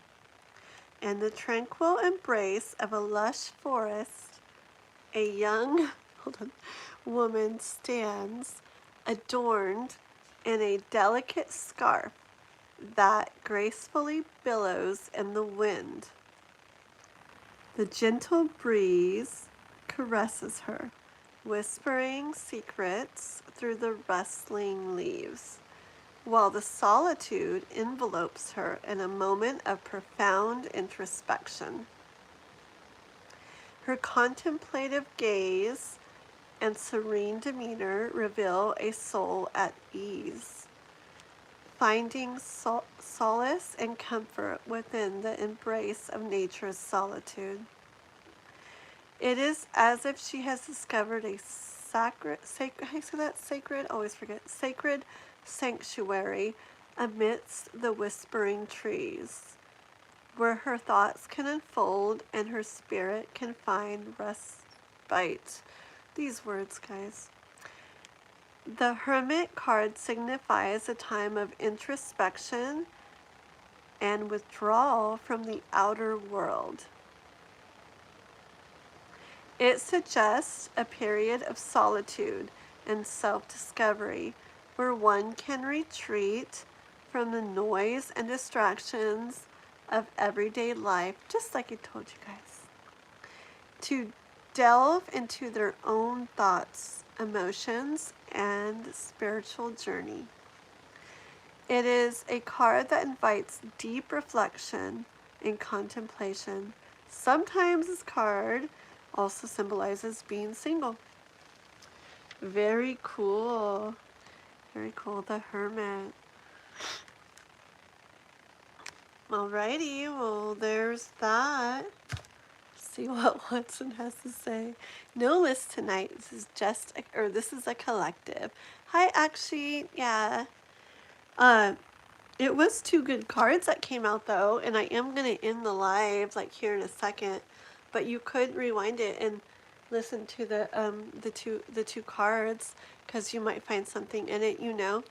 In the tranquil embrace of a lush forest, a young woman stands, adorned in a delicate scarf that gracefully billows in the wind. The gentle breeze caresses her, whispering secrets through the rustling leaves. while the solitude envelopes her in a moment of profound introspection. Her contemplative gaze and serene demeanor reveal a soul at ease, finding solace and comfort within the embrace of nature's solitude. It is as if she has discovered a sacred sanctuary amidst the whispering trees, where her thoughts can unfold and her spirit can find respite. These words, guys. The Hermit card signifies a time of introspection and withdrawal from the outer world. It suggests a period of solitude and self-discovery where one can retreat from the noise and distractions of everyday life, just like I told you guys, to delve into their own thoughts, emotions, and spiritual journey. It is a card that invites deep reflection and contemplation. Sometimes this card also symbolizes being single. Very cool. Very cool. The Hermit. Alrighty, well, there's that. See what Watson has to say. No list tonight. This is this is a collective. Hi, Akshi. Yeah. It was 2 good cards that came out though, and I am gonna end the live like here in a second. But you could rewind it and listen to the two cards, because you might find something in it, you know.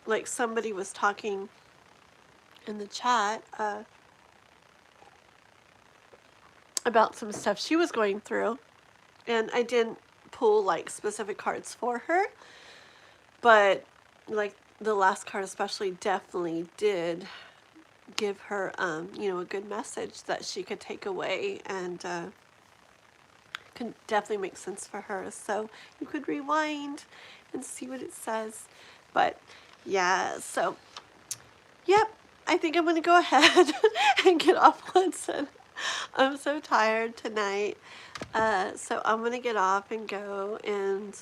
Like somebody was talking in the chat about some stuff she was going through, and I didn't pull like specific cards for her, but like the last card especially definitely did give her you know, a good message that she could take away, and can definitely make sense for her. So you could rewind and see what it says. But yeah, so yep, I think I'm gonna go ahead and get off Hudson. I'm so tired tonight, so I'm gonna get off and go. And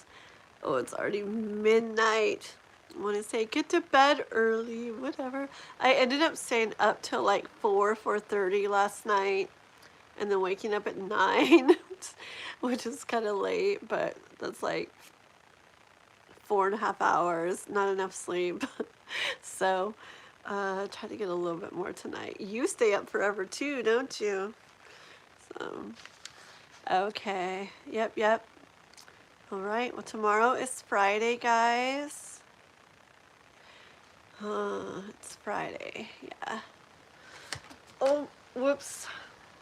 oh, it's already midnight. I want to say get to bed early, whatever. I ended up staying up till like 4:30 last night, and then waking up at 9, which is kind of late, but that's like 4.5 hours, not enough sleep. So try to get a little bit more tonight. You stay up forever too, don't you? So okay, yep. All right, well, tomorrow is Friday, guys. It's Friday, yeah. Oh, whoops.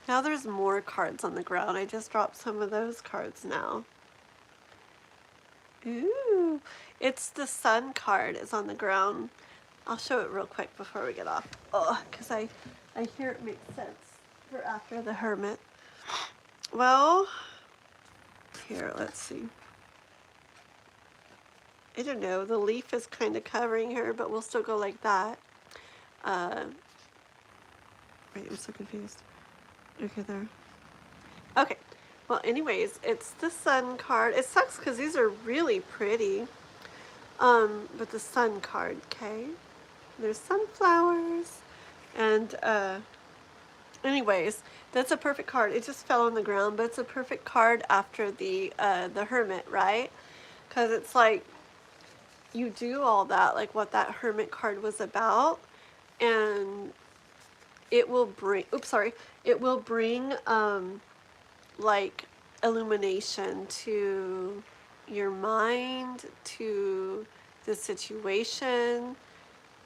Now there's more cards on the ground. I just dropped some of those cards now. Ooh, it's the Sun card is on the ground. I'll show it real quick before we get off. Oh, because I hear it makes sense for after the Hermit. Well, here, let's see. I don't know, the leaf is kind of covering her, but we'll still go like that. Wait, I'm so confused. Okay, there. Okay, well, anyways, it's the Sun card. It sucks because these are really pretty. But the Sun card, okay? There's sunflowers. And, anyways, that's a perfect card. It just fell on the ground, but it's a perfect card after the Hermit, right? Because it's like, you do all that, like what that Hermit card was about, and it will bring, it will bring, like, illumination to your mind, to the situation,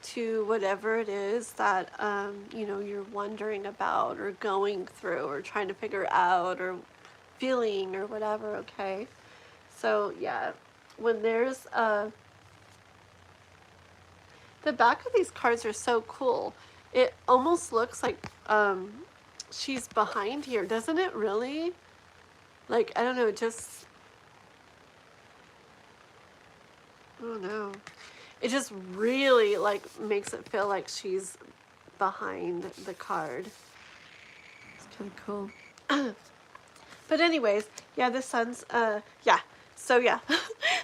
to whatever it is that, you know, you're wondering about or going through or trying to figure out or feeling or whatever, okay? So, yeah, when there's the back of these cards are so cool. It almost looks like she's behind here, doesn't it really? Like, I don't know, just, I don't know. it just really like makes it feel like she's behind the card. It's kind of cool. But anyways, yeah, the sun's, yeah. So yeah,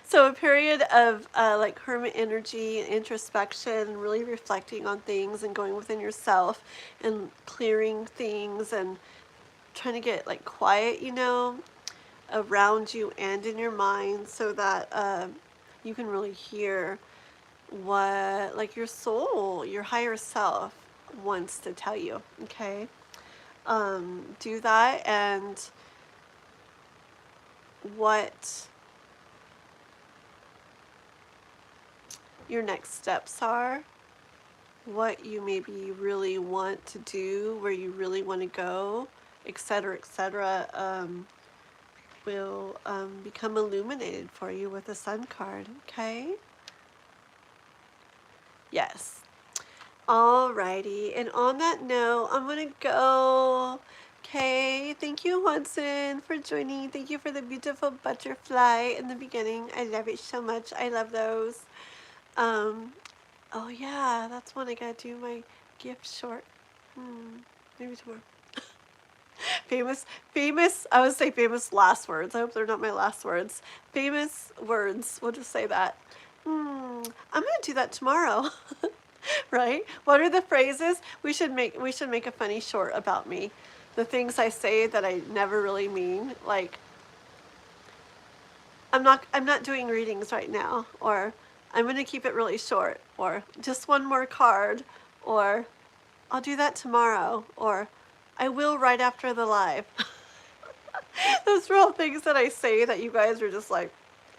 so a period of like hermit energy and introspection and really reflecting on things and going within yourself and clearing things and trying to get like quiet, you know, around you and in your mind so that you can really hear what like your soul, your higher self wants to tell you, okay? Do that, and what your next steps are, what you maybe really want to do, where you really want to go, etc., will become illuminated for you with the Sun card, okay? Yes. Alrighty, and on that note, I'm gonna go. Okay, thank you, Hudson, for joining. Thank you for the beautiful butterfly in the beginning. I love it so much. I love those. Oh yeah, that's when I gotta do my gift short. Maybe tomorrow. Famous, I would say famous last words. I hope they're not my last words. Famous words, we'll just say that. I'm gonna do that tomorrow. Right? What are the phrases? We should make a funny short about me. The things I say that I never really mean. Like, I'm not doing readings right now, or I'm gonna keep it really short, or just one more card, or I'll do that tomorrow, or I will right after the live. Those are all things that I say that you guys are just like,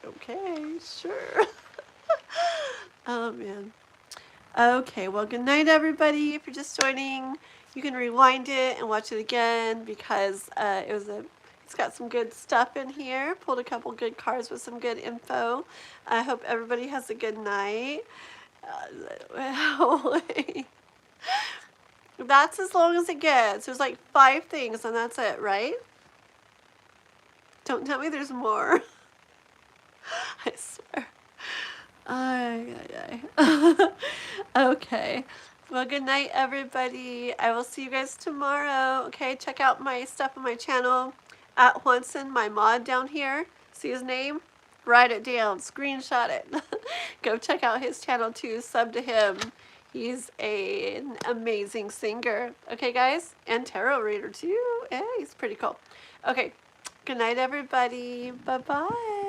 okay, sure. Oh man. Okay, well, good night, everybody. If you're just joining, you can rewind it and watch it again because it's got some good stuff in here. Pulled a couple good cards with some good info. I hope everybody has a good night. That's as long as it gets. There's like 5 things and that's it, right? Don't tell me there's more. I swear. Okay. Well, good night, everybody. I will see you guys tomorrow. Okay, check out my stuff on my channel at Juanson, my mod down here. See his name? Write it down. Screenshot it. Go check out his channel too. Sub to him. He's an amazing singer. Okay, guys? And tarot reader too. Yeah, he's pretty cool. Okay. Good night, everybody. Bye-bye.